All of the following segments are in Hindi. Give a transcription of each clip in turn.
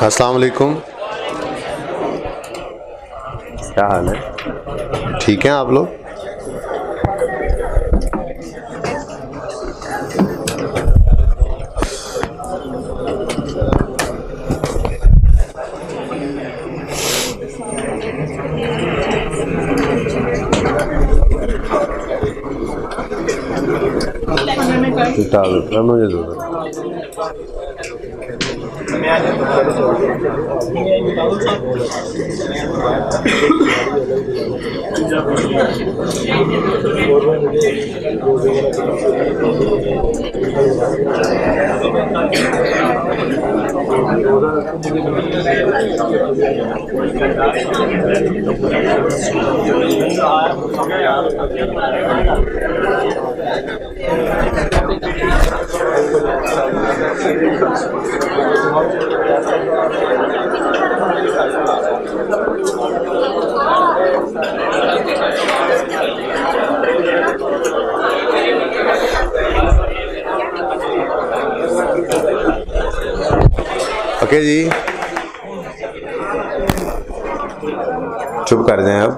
अस्सलाम वालेकुम, क्या हाल है? ठीक हैं आप लोग? मुझे जरूरत ओके जी, चुप कर जाएं अब।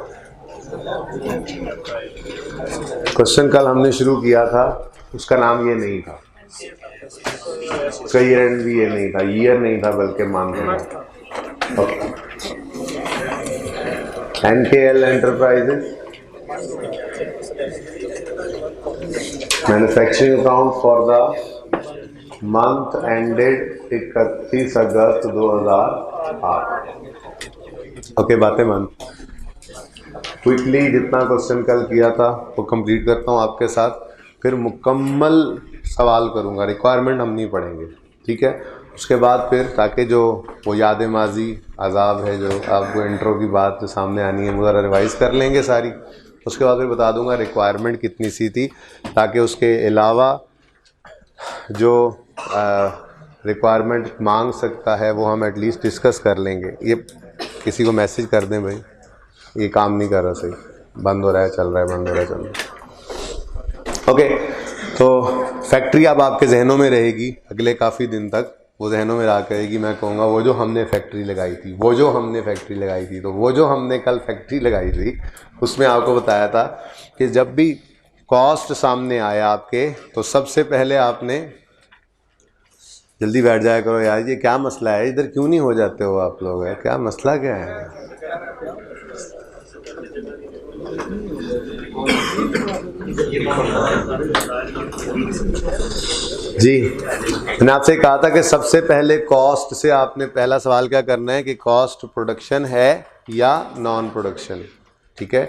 क्वेश्चन कल हमने शुरू किया था, उसका नाम ये नहीं था, उसका ईयर एंड भी ये नहीं था, ईयर नहीं था बल्कि मंथ था। NKL enterprises manufacturing account for the month ended 31 August 2008। Okay, बातें मान क्विकली जितना क्वेश्चन कल किया था वो कंप्लीट करता हूँ आपके साथ, फिर मुकम्मल सवाल करूँगा, रिक्वायरमेंट हम नहीं पढ़ेंगे, ठीक है? उसके बाद फिर ताकि जो वो याद माजी अजाब है, जो आपको इंट्रो की बात जो सामने आनी है, वो ज़रा रिवाइज़ कर लेंगे सारी। उसके बाद फिर बता दूंगा रिक्वायरमेंट कितनी सी थी, ताकि उसके अलावा जो रिक्वायरमेंट मांग सकता है वो हम एटलीस्ट डिस्कस कर लेंगे। ये किसी को मैसेज कर दें भाई, ये काम नहीं कर रहा, सही बंद हो रहा है, चल रहा है, बंद हो रहा है, चल रहा है। ओके, तो फैक्ट्री अब आपके जहनों में रहेगी अगले काफ़ी दिन तक, वो जहनों में रहा करेगी। मैं कहूँगा वो जो हमने फैक्ट्री लगाई थी, वो जो हमने फैक्ट्री लगाई थी, तो वो जो हमने कल फैक्ट्री लगाई थी उसमें आपको बताया था कि जब भी कॉस्ट सामने आया आपके, तो सबसे पहले आपने, जल्दी बैठ जाया करो यार, ये क्या मसला है, इधर क्यों नहीं हो जाते हो आप लोग, है क्या मसला, क्या है जी? मैंने आपसे कहा था कि सबसे पहले कॉस्ट से आपने पहला सवाल क्या करना है कि कॉस्ट प्रोडक्शन है या नॉन प्रोडक्शन, ठीक है?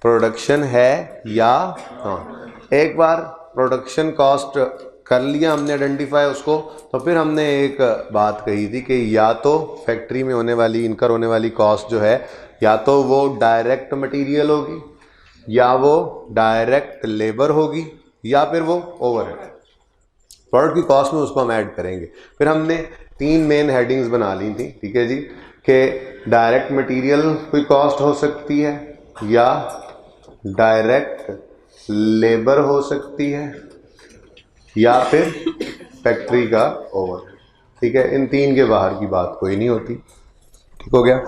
प्रोडक्शन है या नॉन। एक बार प्रोडक्शन कॉस्ट कर लिया हमने आइडेंटिफाई उसको, तो फिर हमने एक बात कही थी कि या तो फैक्ट्री में होने वाली इनकर होने वाली कॉस्ट जो है, या तो वो डायरेक्ट मटेरियल होगी, या वो डायरेक्ट लेबर होगी, या फिर वो ओवरहेड। प्रोडक्ट की कॉस्ट में उसको हम ऐड करेंगे। फिर हमने 3 मेन हेडिंग्स बना ली थी, ठीक है जी, कि डायरेक्ट मटेरियल कोई कॉस्ट हो सकती है, या डायरेक्ट लेबर हो सकती है, या फिर फैक्ट्री का ओवरहेड, ठीक है? इन 3 के बाहर की बात कोई नहीं होती, ठीक हो गया?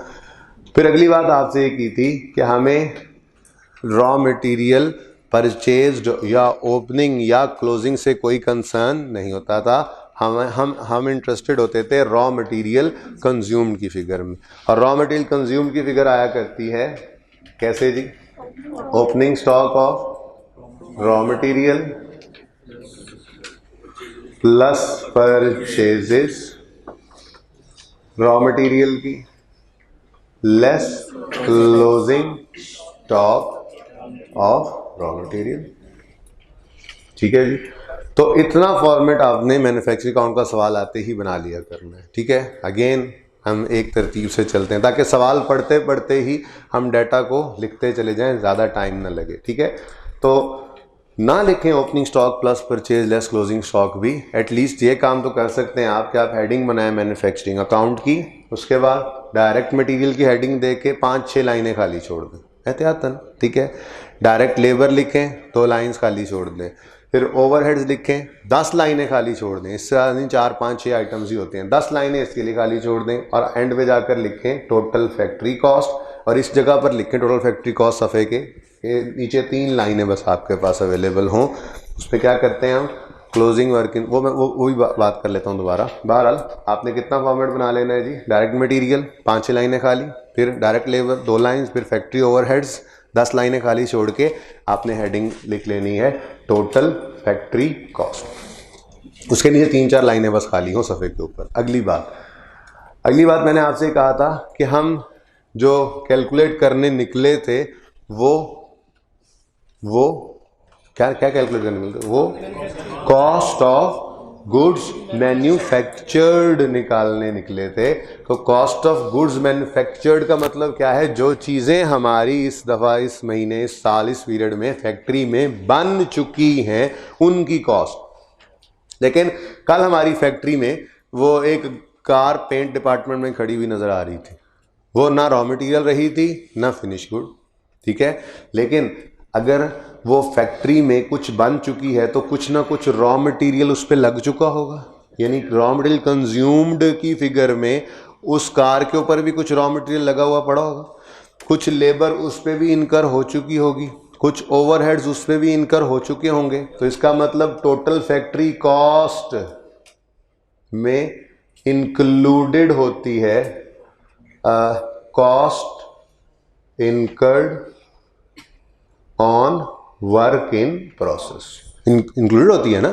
फिर अगली बात आपसे ये की थी कि हमें रॉ मटेरियल परचेज्ड या ओपनिंग या क्लोजिंग से कोई कंसर्न नहीं होता था, हम इंटरेस्टेड होते थे रॉ मटेरियल कंज्यूम्ड की फिगर में। और रॉ मटेरियल कंज्यूम्ड की फिगर आया करती है कैसे जी? Opening stock of raw material plus purchases raw material की less closing stock of raw material, ठीक है जी? तो इतना फॉर्मेट आपने मैन्युफैक्चरिंग अकाउंट का सवाल आते ही बना लिया करना है, ठीक है? अगेन हम एक तरतीब से चलते हैं ताकि सवाल पढ़ते पढ़ते ही हम डाटा को लिखते चले जाएं, ज़्यादा टाइम ना लगे, ठीक है? तो ना लिखें opening stock plus purchase less closing stock भी, एटलीस्ट ये काम तो कर सकते हैं आप कि आप हेडिंग बनाएं मैन्युफैक्चरिंग अकाउंट की, उसके बाद डायरेक्ट मटेरियल की हेडिंग दे के 5-6 लाइनें खाली छोड़ दें एहतियातन, ठीक है? डायरेक्ट लेबर लिखें, 2 लाइन्स खाली छोड़ दें, फिर ओवरहेड्स लिखें, 10 लाइनें खाली छोड़ दें, इससे ज़्यादा नहीं, 4 5 6 आइटम्स ही होते हैं, 10 लाइनें इसके लिए खाली छोड़ दें और एंड पे जाकर लिखें टोटल फैक्ट्री कॉस्ट। और इस जगह पर लिखें टोटल फैक्ट्री कॉस्ट सफ़े के नीचे 3 लाइनें बस आपके पास अवेलेबल हों। उस पर क्या करते हैं हम, क्लोजिंग वर्किंग, वो भी बात कर लेता हूँ दोबारा। बहरहाल आपने कितना फॉर्मेट बना लेना है जी, डायरेक्ट मटेरियल 5-6 लाइनें खाली, फिर डायरेक्ट लेबर 2 लाइन्स, फिर फैक्ट्री ओवरहेड्स 10 लाइनें खाली छोड़ के आपने हेडिंग लिख लेनी है टोटल फैक्ट्री कॉस्ट। उसके नीचे 3-4 लाइनें बस खाली हो सफ़े के ऊपर। अगली बात मैंने आपसे कहा था कि हम जो कैलकुलेट करने निकले थे वो क्या कैलकुलेट करने निकले थे, वो कॉस्ट ऑफ गुड्स मैन्युफैक्चर्ड निकालने निकले थे। तो कॉस्ट ऑफ गुड्स मैन्युफैक्चर्ड का मतलब क्या है, जो चीज़ें हमारी इस दफ़ा, इस महीने, इस साल, इस पीरियड में फैक्ट्री में बन चुकी हैं उनकी कॉस्ट। लेकिन कल हमारी फैक्ट्री में वो एक कार पेंट डिपार्टमेंट में खड़ी हुई नज़र आ रही थी, वो ना रॉ मटेरियल रही थी ना फिनिश गुड, ठीक है। लेकिन अगर वो फैक्ट्री में कुछ बन चुकी है तो कुछ ना कुछ रॉ मटेरियल उस पर लग चुका होगा, यानी रॉ मटेरियल कंज्यूम्ड की फिगर में उस कार के ऊपर भी कुछ रॉ मटेरियल लगा हुआ पड़ा होगा, कुछ लेबर उस पर भी इनकर हो चुकी होगी, कुछ ओवरहेड्स उस पर भी इनकर हो चुके होंगे। तो इसका मतलब टोटल फैक्ट्री कॉस्ट में इंक्लूडेड होती है cost incurred on work in process, included होती है ना।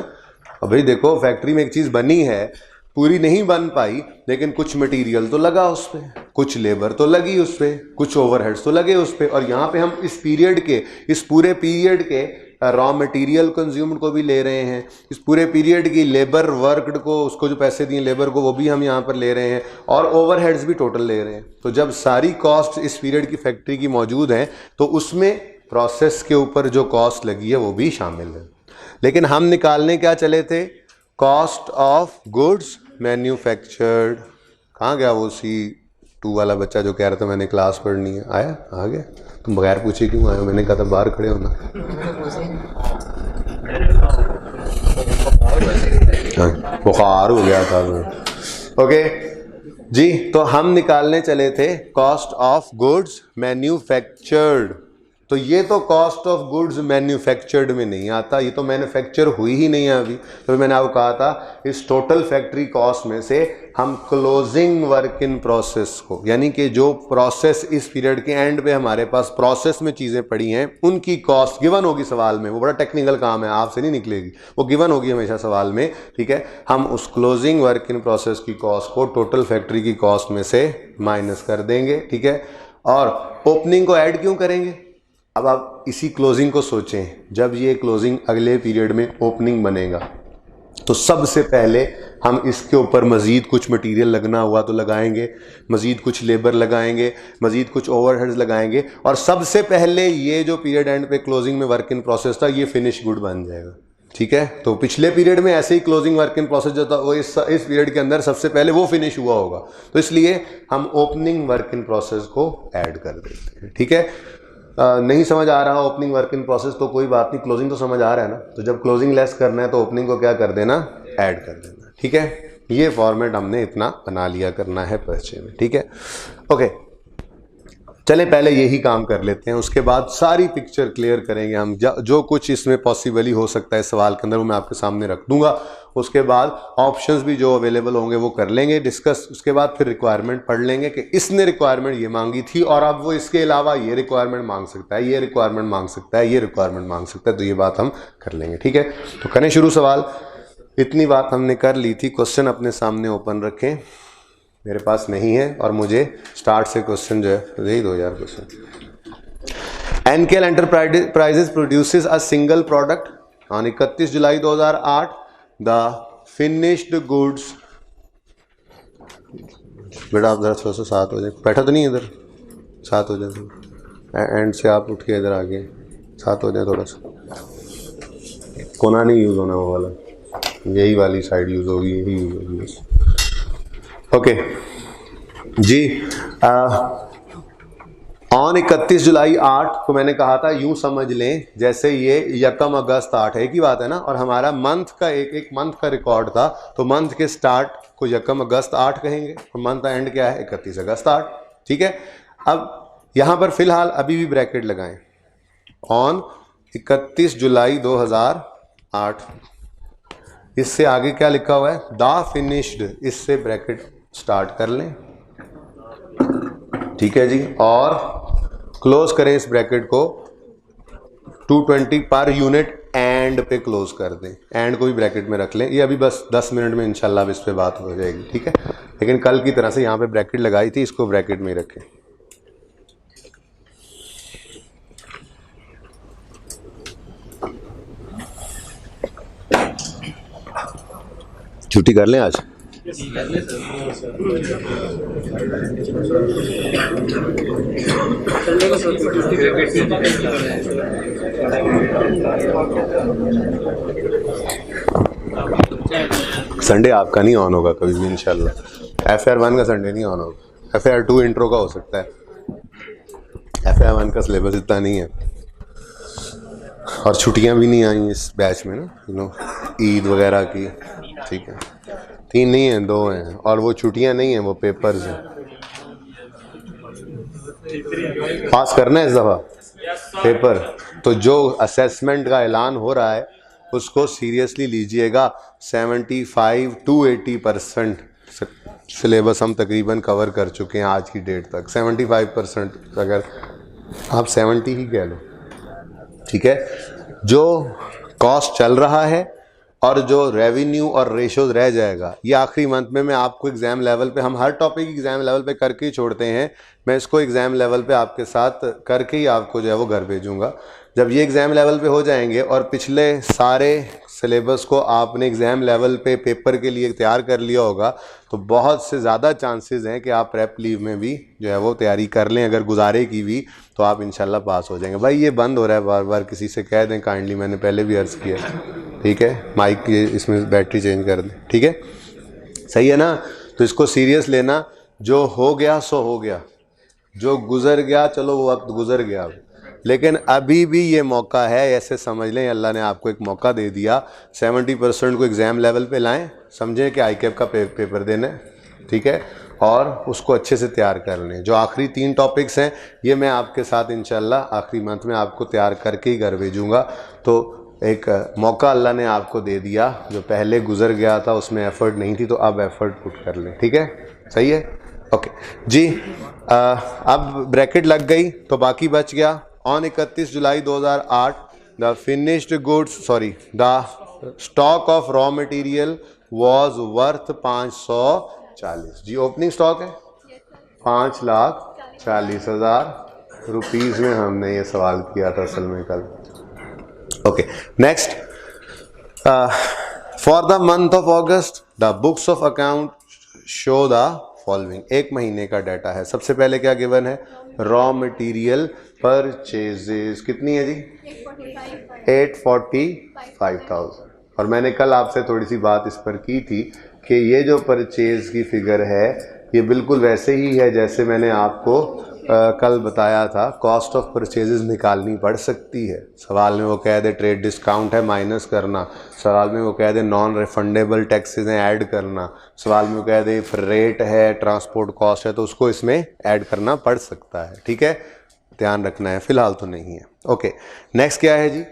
अब भाई देखो, फैक्ट्री में एक चीज़ बनी है, पूरी नहीं बन पाई, लेकिन कुछ मटेरियल तो लगा उस पर, कुछ लेबर तो लगी उस पर, कुछ ओवरहेड्स तो लगे उस पर। और यहाँ पे हम इस पीरियड के, इस पूरे पीरियड के रॉ मटेरियल कंज्यूम्ड को भी ले रहे हैं, इस पूरे पीरियड की लेबर वर्कड को, उसको जो पैसे दिए लेबर को, वो भी हम यहाँ पर ले रहे हैं, और ओवरहेड्स भी टोटल ले रहे हैं। तो जब सारी कॉस्ट इस पीरियड की फैक्ट्री की मौजूद हैं तो उसमें प्रोसेस के ऊपर जो कॉस्ट लगी है वो भी शामिल है। लेकिन हम निकालने क्या चले थे, कॉस्ट ऑफ गुड्स मैन्युफैक्चर्ड। कहाँ गया वो C2 वाला बच्चा जो कह रहा था मैंने क्लास पढ़नी है, आया? आ गया? तुम बगैर पूछे क्यों आए हो? मैंने कहा था बाहर खड़े होना। बुखार हो गया था। ओके जी, तो हम निकालने चले थे कॉस्ट ऑफ गुड्स मैन्युफैक्चर्ड। तो ये तो कॉस्ट ऑफ गुड्स मैन्युफैक्चर्ड में नहीं आता, ये तो मैन्युफैक्चर हुई ही नहीं है अभी। तो मैंने आपको कहा था इस टोटल फैक्ट्री कॉस्ट में से हम क्लोजिंग वर्क इन प्रोसेस को, यानी कि जो प्रोसेस इस पीरियड के एंड पे हमारे पास प्रोसेस में चीज़ें पड़ी हैं उनकी कॉस्ट गिवन होगी सवाल में। वो बड़ा टेक्निकल काम है, आपसे नहीं निकलेगी, वो गिवन होगी हमेशा सवाल में, ठीक है। हम उस क्लोजिंग वर्क इन प्रोसेस की कॉस्ट को टोटल फैक्ट्री की कॉस्ट में से माइनस कर देंगे, ठीक है। और ओपनिंग को ऐड क्यों करेंगे? अब आप इसी क्लोजिंग को सोचें, जब ये क्लोजिंग अगले पीरियड में ओपनिंग बनेगा तो सबसे पहले हम इसके ऊपर मज़ीद कुछ मटेरियल लगना हुआ तो लगाएंगे, मज़ीद कुछ लेबर लगाएंगे, मज़ीद कुछ ओवरहेड्स लगाएंगे, और सबसे पहले ये जो पीरियड एंड पे क्लोजिंग में वर्क इन प्रोसेस था ये फिनिश गुड बन जाएगा, ठीक है। तो पिछले पीरियड में ऐसे ही क्लोजिंग वर्क इन प्रोसेस जो था वो इस पीरियड के अंदर सबसे पहले वो फिनिश हुआ होगा। तो इसलिए हम ओपनिंग वर्क इन प्रोसेस को ऐड कर देते हैं, ठीक है। नहीं समझ आ रहा ओपनिंग वर्क इन प्रोसेस तो कोई बात नहीं, क्लोजिंग तो समझ आ रहा है ना। तो जब क्लोजिंग लेस करना है तो ओपनिंग को क्या कर देना, ऐड कर देना, ठीक है। ये फॉर्मेट हमने इतना बना लिया करना है पर्चे में, ठीक है। ओके, चले पहले यही काम कर लेते हैं, उसके बाद सारी पिक्चर क्लियर करेंगे हम। जो कुछ इसमें पॉसिबली हो सकता है सवाल के अंदर वो मैं आपके सामने रख दूंगा। उसके बाद ऑप्शंस भी जो अवेलेबल होंगे वो कर लेंगे डिस्कस। उसके बाद फिर रिक्वायरमेंट पढ़ लेंगे कि इसने रिक्वायरमेंट ये मांगी थी और अब वो इसके अलावा ये रिक्वायरमेंट मांग सकता है, ये रिक्वायरमेंट मांग सकता है, ये रिक्वायरमेंट मांग सकता है। तो ये बात हम कर लेंगे, ठीक है। तो करें शुरू सवाल। इतनी बात हमने कर ली थी। क्वेश्चन अपने सामने ओपन रखें, मेरे पास नहीं है, और मुझे स्टार्ट से क्वेश्चन जो है दे दो यार question. NKL enterprises produces a single product on 31 July 2008। The finished goods, बेटा आप जरा थोड़ा सा साथ हो जाए, बैठा तो नहीं इधर, साथ हो जाए, एंड से आप उठ के इधर आगे साथ हो जाए, थोड़ा सा कोना नहीं यूज़ होना, वो वाला यही वाली साइड यूज़ होगी, यही यूज़ होगी। ओके जी, ऑन 31 जुलाई 8 को मैंने कहा था, यूं समझ लें जैसे ये 1 अगस्त 8 है, एक ही बात है ना, और हमारा मंथ का एक मंथ का रिकॉर्ड था, तो मंथ के स्टार्ट को 1 अगस्त 8 कहेंगे और मंथ का एंड क्या है 31 अगस्त 8। ठीक है, अब यहां पर फिलहाल अभी भी ब्रैकेट लगाएं, ऑन 31 जुलाई 2008, इससे आगे क्या लिखा हुआ है, द फिनिश्ड, इससे ब्रैकेट स्टार्ट कर लें। ठीक है जी, और क्लोज करें इस ब्रैकेट को 220 पर यूनिट एंड पे क्लोज कर दें, एंड को भी ब्रैकेट में रख लें। ये अभी बस 10 मिनट में इंशाल्लाह इस पे बात हो जाएगी। ठीक है, लेकिन कल की तरह से यहाँ पे ब्रैकेट लगाई थी, इसको ब्रैकेट में ही रखें। छुट्टी कर लें आज? संडे आपका नहीं ऑन होगा कभी भी इंशाल्लाह। FR1 का संडे नहीं ऑन होगा, FR2 इंट्रो का हो सकता है, FR1 का सिलेबस इतना नहीं है, और छुट्टियां भी नहीं आई इस बैच में ना, ईद वगैरह की। ठीक है, 3 नहीं है, 2 हैं, और वो छुट्टियां नहीं हैं, वो पेपर्स हैं। पास करना है इस दफ़ा पेपर, तो जो असेसमेंट का ऐलान हो रहा है उसको सीरियसली लीजिएगा। 75 to 80% सिलेबस हम तकरीबन कवर कर चुके हैं आज की डेट तक। 75%, अगर आप 70 ही कह लो। ठीक है, जो कॉस्ट चल रहा है और जो रेवेन्यू और रेशोज रह जाएगा, ये आखिरी मंथ में मैं आपको एग्ज़ाम लेवल पे, हम हर टॉपिक एग्ज़ाम लेवल पे करके ही छोड़ते हैं, मैं इसको एग्ज़ाम लेवल पे आपके साथ करके ही आपको जो है वो घर भेजूँगा। जब ये एग्ज़ाम लेवल पे हो जाएंगे और पिछले सारे सिलेबस को आपने एग्ज़ाम लेवल पे पेपर के लिए तैयार कर लिया होगा, तो बहुत से ज़्यादा चांसेस हैं कि आप प्रेप लीव में भी जो है वो तैयारी कर लें। अगर गुजारे की भी तो आप इंशाल्लाह पास हो जाएंगे। भाई ये बंद हो रहा है बार बार, किसी से कह दें काइंडली, मैंने पहले भी अर्ज़ किया। ठीक है, माइक ये इसमें बैटरी चेंज कर दें। ठीक है, सही है ना? तो इसको सीरियस लेना, जो हो गया सो हो गया, जो गुज़र गया चलो वो वक्त गुज़र गया, लेकिन अभी भी ये मौका है, ऐसे समझ लें अल्लाह ने आपको एक मौका दे दिया। 70% को एग्ज़ाम लेवल पे लाएं, समझें कि ICAP का पेपर देना है। ठीक है, और उसको अच्छे से तैयार कर लें। जो आखिरी 3 टॉपिक्स हैं ये मैं आपके साथ इंशाल्लाह आखिरी मंथ में आपको तैयार करके ही घर भेजूँगा। तो एक मौका अल्लाह ने आपको दे दिया, जो पहले गुजर गया था उसमें एफ़र्ट नहीं थी, तो अब एफ़र्ट पुट कर लें। ठीक है, सही है, ओके जी। अब ब्रैकेट लग गई तो बाकी बच गया, on 31 July 2008 the finished goods the stock of raw material was worth 540। जी ओपनिंग स्टॉक है 5,40,000 रुपीज़ में हमने ये सवाल किया था असल में कल। Okay, next, for the month of August the books of account show the following. 1 महीने का डाटा है। सबसे पहले क्या गिवन है, रॉ मटेरियल परचेजेस कितनी है जी, 845,000। और मैंने कल आपसे थोड़ी सी बात इस पर की थी कि ये जो परचेज की फिगर है ये बिल्कुल वैसे ही है जैसे मैंने आपको कल बताया था। कॉस्ट ऑफ परचेजेस निकालनी पड़ सकती है। सवाल में वो कह दे ट्रेड डिस्काउंट है माइनस करना, सवाल में वो कह दे नॉन रिफंडेबल टैक्सेस हैं ऐड करना, सवाल में वो कह दे रेट है, ट्रांसपोर्ट कॉस्ट है, तो उसको इसमें ऐड करना पड़ सकता है। ठीक है, ध्यान रखना है, फिलहाल तो नहीं है। ओके, नेक्स्ट क्या है जी,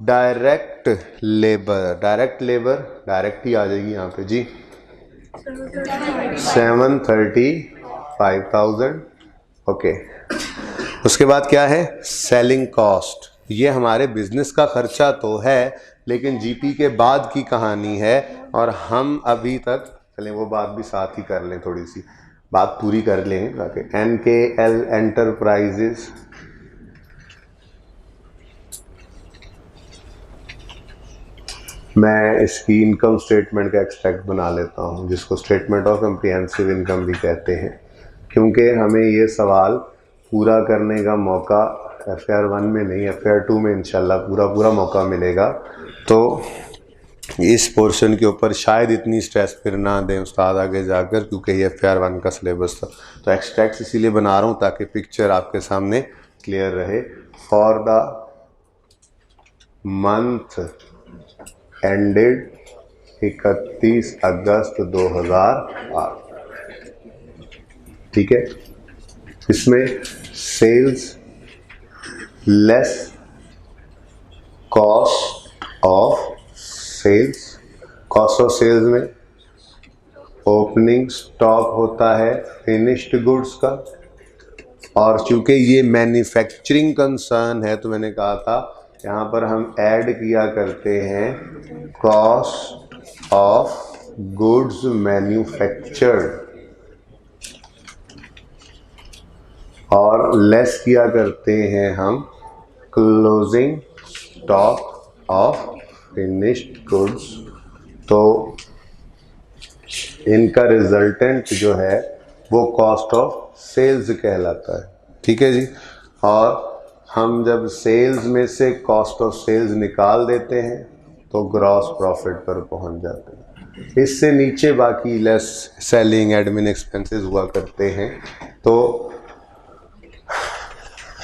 direct labour. Direct labour direct ही आ जाएगी यहाँ पे जी, 735,000। ओके, उसके बाद क्या है, सेलिंग कॉस्ट। ये हमारे बिजनेस का खर्चा तो है, लेकिन जीपी के बाद की कहानी है, और हम अभी तक चलें वो बात भी साथ ही कर लें, थोड़ी सी बात पूरी कर लेंगे ताकि NKL एंटरप्राइजेस मैं इसकी इनकम स्टेटमेंट का एक्सट्रैक्ट बना लेता हूँ, जिसको स्टेटमेंट ऑफ कम्प्रिहेंसिव इनकम भी कहते हैं, क्योंकि हमें ये सवाल पूरा करने का मौका FR1 में नहीं FR2 में इंशाल्लाह पूरा मौका मिलेगा। तो इस पोर्शन के ऊपर शायद इतनी स्ट्रेस फिर ना दें उस्ताद आगे जाकर, क्योंकि ये FR1 का सिलेबस था। तो एक्सट्रैक्ट्स इसीलिए बना रहा हूँ ताकि पिक्चर आपके सामने क्लियर रहे। For the month ended 31 August 2008, ठीक है। इसमें sales less cost of sales, cost of sales में ओपनिंग स्टॉक होता है फिनिश्ड गुड्स का, और चूंकि ये मैन्युफैक्चरिंग कंसर्न है तो मैंने कहा था यहाँ पर हम ऐड किया करते हैं कॉस्ट ऑफ गुड्स मैन्युफैक्चर्ड, और लेस किया करते हैं हम closing stock of finished goods. तो इनका रिजल्टेंट जो है वो कॉस्ट ऑफ सेल्स कहलाता है, ठीक है जी। और हम जब सेल्स में से कॉस्ट ऑफ सेल्स निकाल देते हैं तो ग्रॉस प्रॉफिट पर पहुंच जाते हैं। इससे नीचे बाकी लेस सेलिंग एडमिन एक्सपेंसेस हुआ करते हैं। तो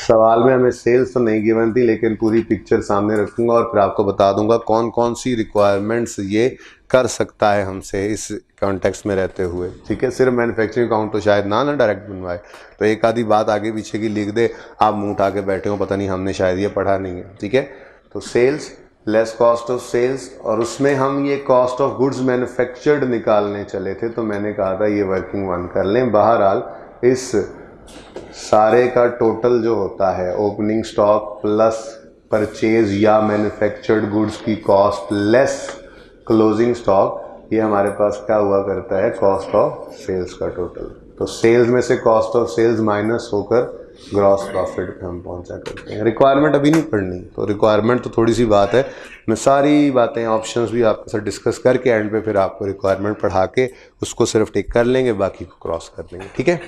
सवाल में हमें सेल्स तो नहीं गिवन थी, लेकिन पूरी पिक्चर सामने रखूंगा और फिर आपको बता दूंगा कौन कौन सी रिक्वायरमेंट्स ये कर सकता है हमसे इस कॉन्टेक्स्ट में रहते हुए, ठीक है। सिर्फ मैन्युफैक्चरिंग अकाउंट तो शायद ना डायरेक्ट बनवाए, तो एक आधी बात आगे पीछे की लिख दे, आप मुंह उठा के बैठे हो पता नहीं हमने शायद ये पढ़ा नहीं है, ठीक है। तो sales less cost of sales, और उसमें हम ये कॉस्ट ऑफ गुड्स मैन्युफैक्चर्ड निकालने चले थे, तो मैंने कहा था ये वर्किंग वन कर लें। बहरहाल इस सारे का टोटल जो होता है ओपनिंग स्टॉक प्लस परचेज या मैन्युफैक्चर्ड गुड्स की कॉस्ट लेस क्लोजिंग स्टॉक, ये हमारे पास क्या हुआ करता है कॉस्ट ऑफ सेल्स का टोटल। तो सेल्स में से कॉस्ट ऑफ सेल्स माइनस होकर ग्रॉस प्रॉफिट पे हम पहुंचा करते हैं। रिक्वायरमेंट अभी नहीं पढ़नी, तो रिक्वायरमेंट तो थोड़ी सी बात है, मैं सारी बातें ऑप्शंस भी आपके साथ डिस्कस करके एंड पे फिर आपको रिक्वायरमेंट पढ़ा के उसको सिर्फ टिक कर लेंगे, बाकी को क्रॉस कर लेंगे, ठीक है।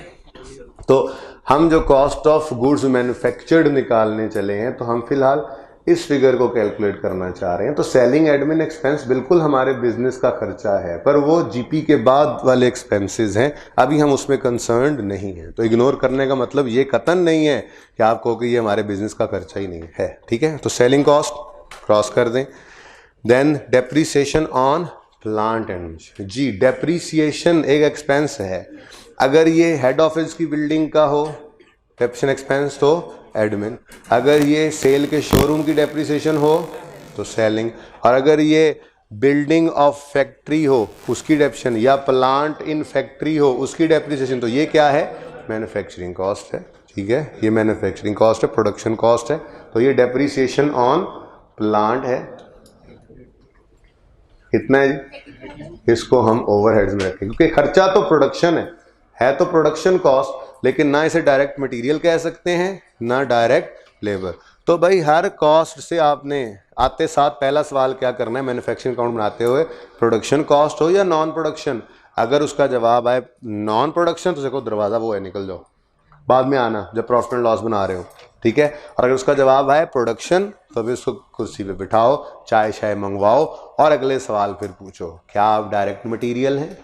तो हम जो कॉस्ट ऑफ गुड्स मैन्युफैक्चर्ड निकालने चले हैं, तो हम फिलहाल इस फिगर को कैलकुलेट करना चाह रहे हैं। तो सेलिंग एडमिन एक्सपेंस बिल्कुल हमारे बिजनेस का खर्चा है, पर वो जीपी के बाद वाले एक्सपेंसेस हैं, अभी हम उसमें कंसर्न्ड नहीं हैं। तो इग्नोर करने का मतलब ये कतन नहीं है कि आप कहो कि ये हमारे बिजनेस का खर्चा ही नहीं है, ठीक है। तो सेलिंग कॉस्ट क्रॉस कर दें। Then depreciation on plant and machinery, जी डेप्रीसिएशन एक एक्सपेंस है। अगर ये हेड ऑफिस की बिल्डिंग का हो डेप्रिसिएशन एक्सपेंस तो एडमिन, अगर ये सेल के शोरूम की डेप्रिसिएशन हो तो सेलिंग, और अगर ये बिल्डिंग ऑफ फैक्ट्री हो उसकी डेप्रिसिएशन, या प्लांट इन फैक्ट्री हो उसकी डेप्रिसिएशन, तो ये क्या है मैन्युफैक्चरिंग कॉस्ट है, ठीक है। ये मैन्युफैक्चरिंग कॉस्ट है, प्रोडक्शन कॉस्ट है। तो ये डेप्रिसिएशन ऑन प्लांट है, कितना है जी, इसको हम ओवरहेड्स में रखें क्योंकि खर्चा तो प्रोडक्शन है तो प्रोडक्शन कॉस्ट, लेकिन ना इसे डायरेक्ट मटेरियल कह सकते हैं ना डायरेक्ट लेबर। तो भाई हर कॉस्ट से आपने आते साथ पहला सवाल क्या करना है मैन्युफैक्चरिंग अकाउंट बनाते हुए, प्रोडक्शन कॉस्ट हो या नॉन प्रोडक्शन। अगर उसका जवाब आए नॉन प्रोडक्शन तो देखो दरवाज़ा वो है, निकल जाओ, बाद में आना जब प्रॉफिट एंड लॉस बना रहे हो, ठीक है। और अगर उसका जवाब आए प्रोडक्शन तो फिर उसको कुर्सी पे बिठाओ, चाय शाय मंगवाओ और अगले सवाल फिर पूछो क्या आप डायरेक्ट मटेरियल हैं,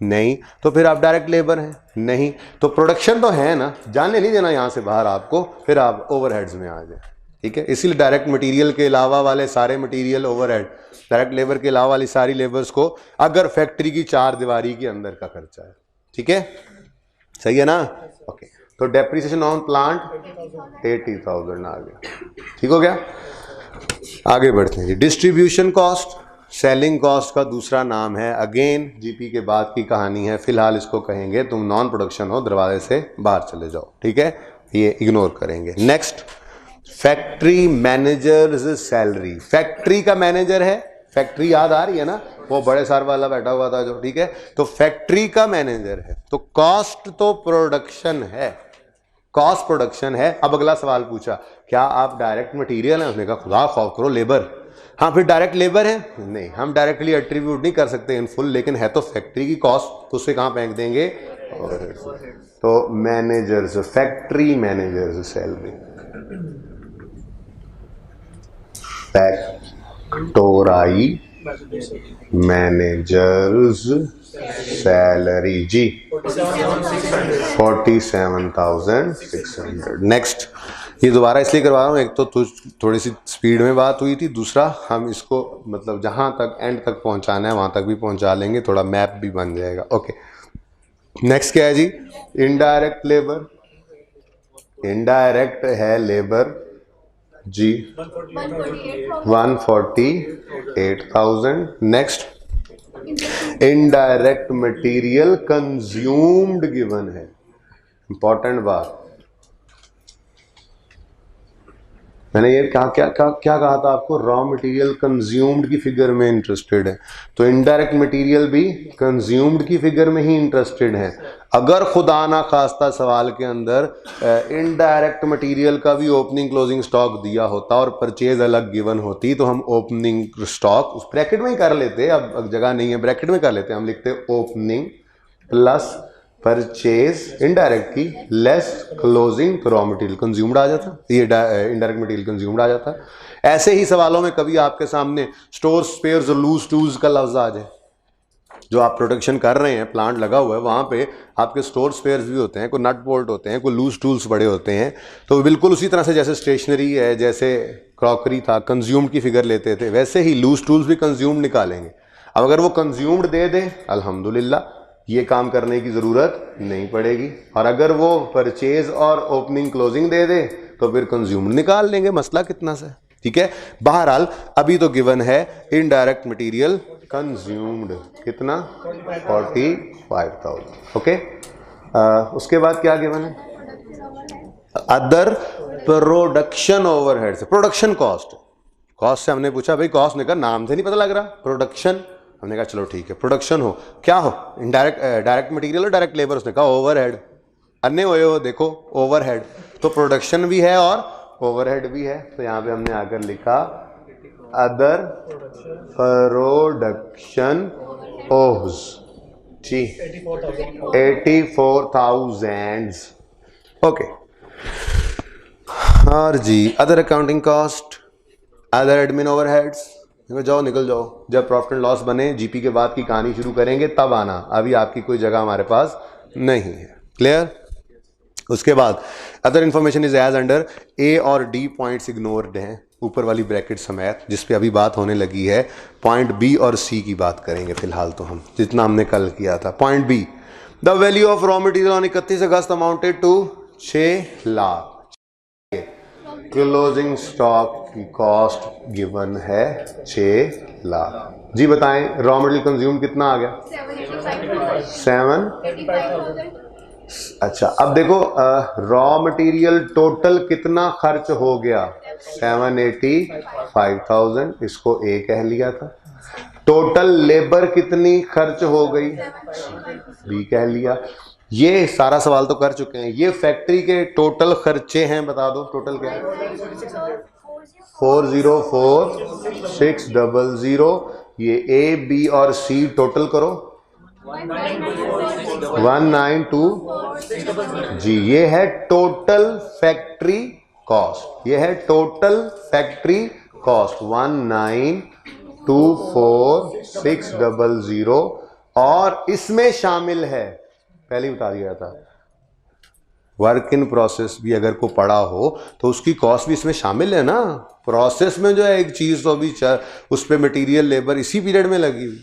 नहीं, तो फिर आप डायरेक्ट लेबर हैं, नहीं, तो प्रोडक्शन तो है ना, जाने नहीं देना यहाँ से बाहर आपको, फिर आप ओवरहेड्स में आ जाए, ठीक है। इसीलिए डायरेक्ट मटेरियल के अलावा वाले सारे मटेरियल ओवरहेड, डायरेक्ट लेबर के अलावा वाली सारी लेबर्स को अगर फैक्ट्री की चार दीवारी के अंदर का खर्चा है, ठीक है, सही है ना, ओके। तो डेप्रिसिएशन ऑन प्लांट 80,000 आ गया, ठीक हो गया। आगे बढ़ते हैं जी, डिस्ट्रीब्यूशन कॉस्ट सेलिंग कॉस्ट का दूसरा नाम है, अगेन जीपी के बाद की कहानी है, फिलहाल इसको कहेंगे तुम नॉन प्रोडक्शन हो दरवाजे से बाहर चले जाओ, ठीक है, ये इग्नोर करेंगे। Next factory managers salary, factory का मैनेजर है, फैक्ट्री याद आ रही है ना, वो बड़े सार वाला बैठा हुआ था जो, ठीक है, तो फैक्ट्री का मैनेजर है, तो कॉस्ट तो प्रोडक्शन है, कॉस्ट प्रोडक्शन है। अब अगला सवाल पूछा क्या आप डायरेक्ट मटेरियल हैं, उसने कहा खुदा खौफ करो लेबर, हाँ फिर डायरेक्ट लेबर है, नहीं हम डायरेक्टली एट्रीब्यूट नहीं कर सकते इन फुल, लेकिन है तो फैक्ट्री की कॉस्ट, तो उसे कहाँ फेंक देंगे, तो managers, factory managers salary, factorisation managers salary जी 47,600। नेक्स्ट, ये दोबारा इसलिए करवा रहा हूँ, एक तो थोड़ी सी स्पीड में बात हुई थी, दूसरा हम इसको मतलब जहाँ तक एंड तक पहुँचाना है वहाँ तक भी पहुँचा लेंगे, थोड़ा मैप भी बन जाएगा। ओके, नेक्स्ट क्या है जी? Indirect labour. इनडायरेक्ट है लेबर जी 148,000। Next, indirect material consumed given है, इंपॉर्टेंट बात। मैंने ये क्या क्या क्या क्या कहा था आपको? रॉ मटेरियल कंज्यूम्ड की फिगर में इंटरेस्टेड है, तो इनडायरेक्ट मटेरियल भी कंज्यूम्ड की फिगर में ही इंटरेस्टेड है। अगर खुदा ना खास्ता सवाल के अंदर इनडायरेक्ट मटेरियल का भी ओपनिंग क्लोजिंग स्टॉक दिया होता और परचेज अलग गिवन होती, तो हम ओपनिंग स्टॉक उस ब्रैकेट में ही कर लेते। अब जगह नहीं है, ब्रैकेट में कर लेते, हम लिखते ओपनिंग प्लस परचेज इनडायरेक्ट की less closing raw material consumed आ जाता, ये इनडायरेक्ट मटेरियल कंज्यूम्ड आ जाता। ऐसे ही सवालों में कभी आपके सामने स्टोर स्पेयर्स और लूज टूल्स का लफ्ज आ जाए, जो आप प्रोडक्शन कर रहे हैं, प्लांट लगा हुआ है, वहाँ पे आपके स्टोर स्पेयर्स भी होते हैं, कोई नट बोल्ट होते हैं, कोई लूज टूल्स बड़े होते हैं। तो बिल्कुल उसी तरह से जैसे स्टेशनरी है, जैसे क्रॉकरी था, कंज्यूम्ड की फिगर लेते थे, वैसे ही लूज टूल्स भी कंज्यूम्ड निकालेंगे। अब अगर वो कंज्यूम्ड दे दे, अल्हम्दुलिल्लाह, ये काम करने की ज़रूरत नहीं पड़ेगी, और अगर वो परचेज और ओपनिंग क्लोजिंग दे दे तो फिर कंज्यूम्ड निकाल लेंगे, मसला कितना सा है। ठीक है, बहरहाल अभी तो गिवन है इनडायरेक्ट मटेरियल कंज्यूम्ड कितना? 45,000। ओके, उसके बाद क्या गिवन है? अदर प्रोडक्शन ओवरहेड से प्रोडक्शन कॉस्ट। कॉस्ट से हमने पूछा भाई, कॉस्ट ने कहा नाम से नहीं पता लग रहा, प्रोडक्शन। हमने कहा चलो ठीक है, प्रोडक्शन हो क्या हो, डायरेक्ट मटेरियल और डायरेक्ट लेबर। उसने कहा ओवरहेड। अन्य हो देखो ओवरहेड, तो प्रोडक्शन भी है और ओवरहेड भी है। तो यहाँ पे हमने आकर लिखा अदर प्रोडक्शन ओव्स जी 84,000। ओके, और जी other accounting cost, other admin overheads. जाओ निकल जाओ, जब प्रॉफिट एंड लॉस बने जीपी के बाद की कहानी शुरू करेंगे तब आना, अभी आपकी कोई जगह हमारे पास नहीं है। क्लियर? उसके बाद other information is as under, A और डी पॉइंट्स इग्नोर्ड हैं ऊपर वाली ब्रैकेट समेत, जिस पे अभी बात होने लगी है। पॉइंट बी और सी की बात करेंगे फिलहाल, तो हम जितना हमने कल किया था। Point B, the value of raw material on 31 August amounted to 6 lakh. Closing stock की कॉस्ट गिवन है 6 लाख। जी बताएं, रॉ मटेरियल कंज्यूम कितना आ गया? 785,000। अच्छा, अब देखो रॉ मटेरियल टोटल कितना खर्च हो गया? 785,000, इसको ए कह लिया था। टोटल लेबर कितनी खर्च हो गई? बी कह लिया। ये सारा सवाल तो कर चुके हैं। ये फैक्ट्री के टोटल खर्चे हैं, बता दो टोटल क्या है? 404,600। ये ए बी और सी टोटल करो 192 जी। ये है टोटल फैक्ट्री कॉस्ट, ये है टोटल फैक्ट्री कॉस्ट 1924600। और इसमें शामिल है, पहले ही बता दिया था, वर्क इन प्रोसेस भी अगर को पड़ा हो तो उसकी कॉस्ट भी इसमें शामिल है ना। प्रोसेस में जो है एक चीज़ तो अभी उस पर मटेरियल लेबर इसी पीरियड में लगी हुई,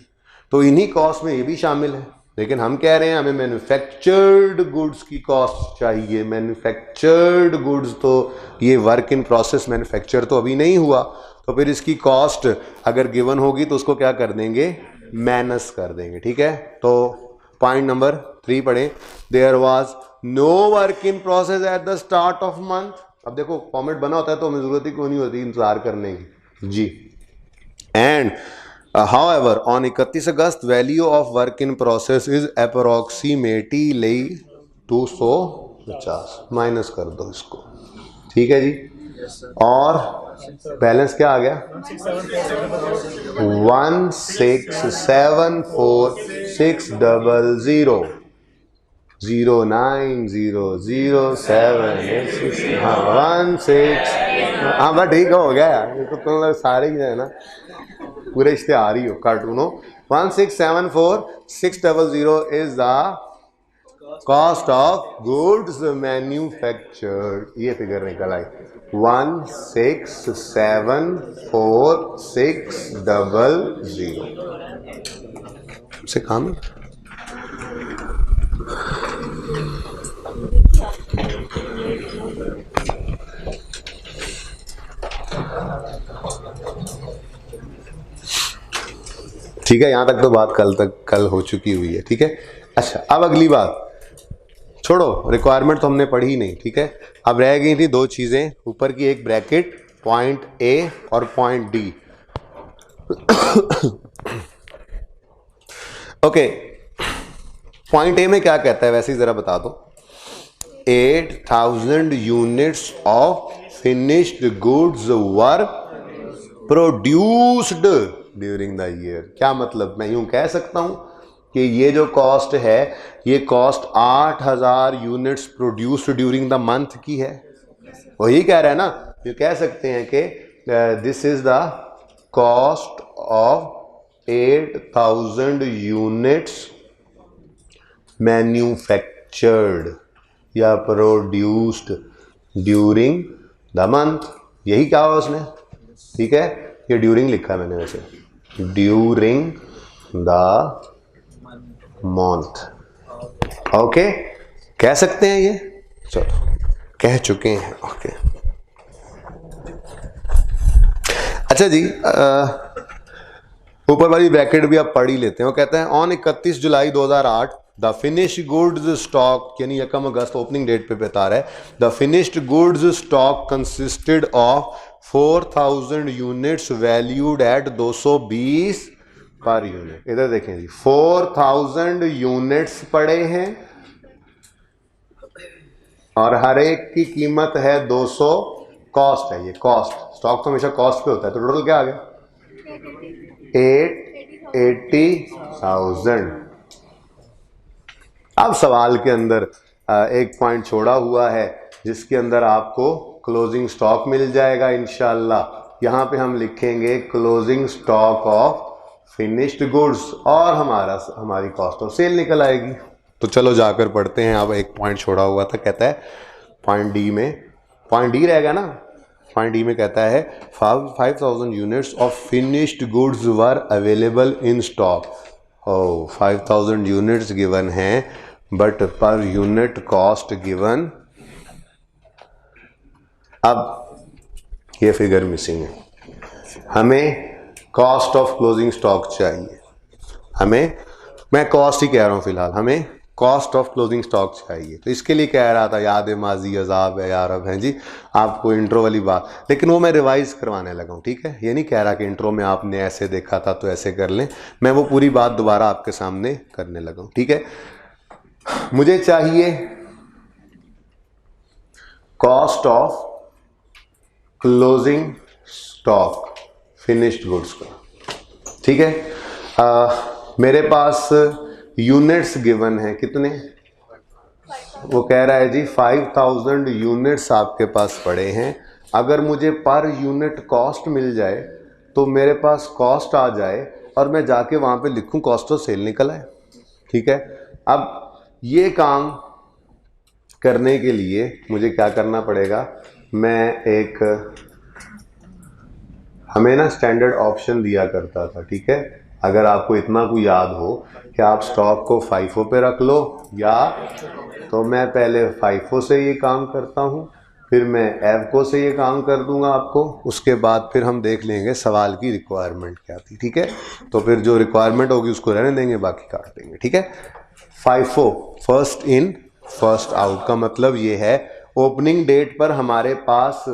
तो इन्हीं कॉस्ट में ये भी शामिल है। लेकिन हम कह रहे हैं हमें मैन्युफैक्चर्ड गुड्स की कॉस्ट चाहिए। मैन्युफैक्चर्ड गुड्स, तो ये वर्क इन प्रोसेस मैन्युफैक्चर तो अभी नहीं हुआ, तो फिर इसकी कॉस्ट अगर गिवन होगी तो उसको क्या कर देंगे? माइनस कर देंगे। ठीक है, तो पॉइंट नंबर 3 पढ़े, there was no work in process at the start of month. अब देखो फॉर्मेट बना होता है तो हमें जरूरत ही क्यों नहीं होती इंतजार करने की जी। And however on 31 August value of work in process is approximately 250, minus कर दो इसको। ठीक है जी, और बैलेंस क्या आ गया? 1674600 0900786 हाँ 16। हाँ बस ठीक हो गया, ये तो तुम लोग सारे ही है ना। पूरे इश्तेहार ही हो, कार्टून हो। 1674600 is the cost of goods manufactured. ये फिगर निकल आई 1674600 से काम है। ठीक है, यहां तक तो बात कल हो चुकी हुई है। ठीक है, अच्छा अब अगली बात छोड़ो, रिक्वायरमेंट तो हमने पढ़ी नहीं। ठीक है, अब रह गई थी दो चीजें, ऊपर की एक ब्रैकेट पॉइंट ए और point D. Okay, point A में क्या कहता है वैसे ही जरा बता दो। 8000 units of finished goods were produced during the year. क्या मतलब, मैं यूं कह सकता हूं कि ये जो कॉस्ट है, ये cost 8000 units produced during the month की है। वही कह रहा है ना, ये कह सकते हैं कि this is the cost of 8000 units manufactured या प्रोड्यूस्ड ड्यूरिंग द मंथ। यही क्या हुआ उसने, ठीक है, ये ड्यूरिंग लिखा है मैंने वैसे, ड्यूरिंग द मंथ। ओके, कह सकते हैं ये, चलो कह चुके हैं। ओके अच्छा जी, ऊपर वाली ब्रैकेट भी आप पढ़ ही लेते हैं। वो कहते हैं on 31 July 2008 the finished goods stock, यानी 1 अगस्त ओपनिंग डेट पे बता रहा है, the finished goods stock consisted of 4000 units valued at 220 per unit. इधर देखें जी, 4000 यूनिट्स पड़े हैं और हर एक की कीमत है 200। कॉस्ट है ये, कॉस्ट, स्टॉक तो हमेशा कॉस्ट पे होता है। तो टोटल क्या आ गया, 880,000। अब सवाल के अंदर एक पॉइंट छोड़ा हुआ है जिसके अंदर आपको क्लोजिंग स्टॉक मिल जाएगा इंशाल्लाह। यहां पे हम लिखेंगे closing stock of finished goods और हमारी कॉस्ट ऑफ सेल निकल आएगी। तो चलो जाकर पढ़ते हैं। अब एक पॉइंट छोड़ा हुआ था, कहता है पॉइंट डी में, पॉइंट डी रहेगा ना, पॉइंट डी में कहता है 5000 units of finished goods were available in stock. ओ 5000 यूनिट्स गिवन हैं, but per unit cost given. अब ये फिगर मिसिंग है, हमें कॉस्ट ऑफ क्लोजिंग स्टॉक चाहिए। हमें, मैं कॉस्ट ही कह रहा हूं फिलहाल, हमें कॉस्ट ऑफ क्लोजिंग स्टॉक चाहिए। तो इसके लिए कह रहा था, याद माजी अजाब है यार, अब है जी आपको इंट्रो वाली बात, लेकिन वो मैं रिवाइज करवाने लगा हूँ। ठीक है, ये नहीं कह रहा कि इंट्रो में आपने ऐसे देखा था तो ऐसे कर लें, मैं वो पूरी बात दोबारा आपके सामने करने लगा हूँ। ठीक है, मुझे चाहिए cost of closing stock finished goods का। ठीक है, मेरे पास यूनिट्स गिवन है, कितने, वो कह रहा है जी 5000 यूनिट्स आपके पास पड़े हैं। अगर मुझे पर यूनिट कॉस्ट मिल जाए तो मेरे पास कॉस्ट आ जाए और मैं जाके वहां पे लिखूं कॉस्ट ऑफ सेल निकल आए। ठीक है, अब ये काम करने के लिए मुझे क्या करना पड़ेगा, मैं एक, हमें ना स्टैंडर्ड ऑप्शन दिया करता था। ठीक है, अगर आपको इतना कोई याद हो कि आप स्टॉक को FIFO पे रख लो, या तो मैं पहले FIFO से ये काम करता हूँ, फिर मैं EVCO से ये काम कर दूंगा आपको, उसके बाद फिर हम देख लेंगे सवाल की रिक्वायरमेंट क्या थी। ठीक है, तो फिर जो रिक्वायरमेंट होगी उसको रहने देंगे, बाकी काट देंगे। ठीक है, FIFO first in first out का मतलब ये है, ओपनिंग डेट पर हमारे पास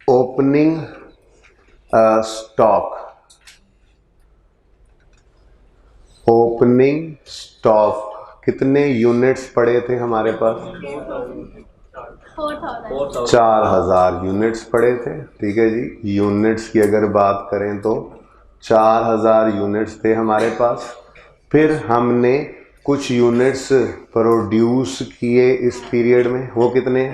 ओपनिंग स्टॉक, ओपनिंग स्टॉक कितने यूनिट्स पड़े थे हमारे पास, 4000 यूनिट्स पड़े थे। ठीक है जी, यूनिट्स की अगर बात करें तो 4000 यूनिट्स थे हमारे पास। फिर हमने कुछ यूनिट्स प्रोड्यूस किए इस पीरियड में, वो कितने?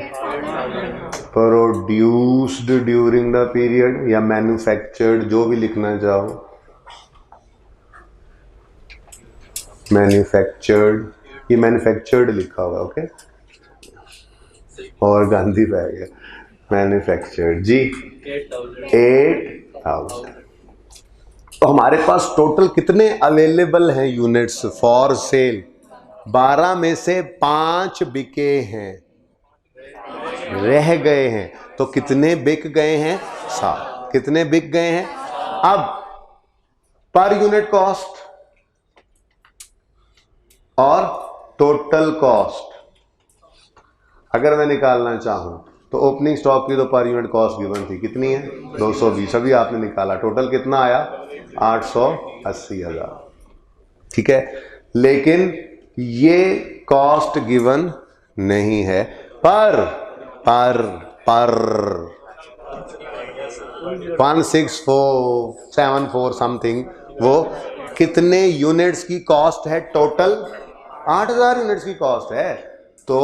प्रोड्यूस्ड ड्यूरिंग द पीरियड या मैन्युफैक्चर्ड, जो भी लिखना चाहो, मैन्युफैक्चर्ड, ये मैन्युफैक्चर्ड लिखा हुआ, ओके, और गांधी रह गया, मैन्युफैक्चर्ड जी 8,000। तो हमारे पास टोटल कितने अवेलेबल हैं यूनिट्स फॉर सेल? 12 में से 5 बिके हैं, रह गए हैं। तो कितने बिक गए हैं? 7। कितने बिक गए हैं? अब पर यूनिट कॉस्ट और टोटल कॉस्ट अगर मैं निकालना चाहूं तो ओपनिंग स्टॉक की तो पर यूनिट कॉस्ट गिवन थी, कितनी है? 220। अभी आपने निकाला, टोटल कितना आया? 880,000। ठीक है, लेकिन ये कॉस्ट गिवन नहीं है, पर 16474 समथिंग, वो कितने यूनिट्स की कॉस्ट है? टोटल 8,000 यूनिट्स की कॉस्ट है। तो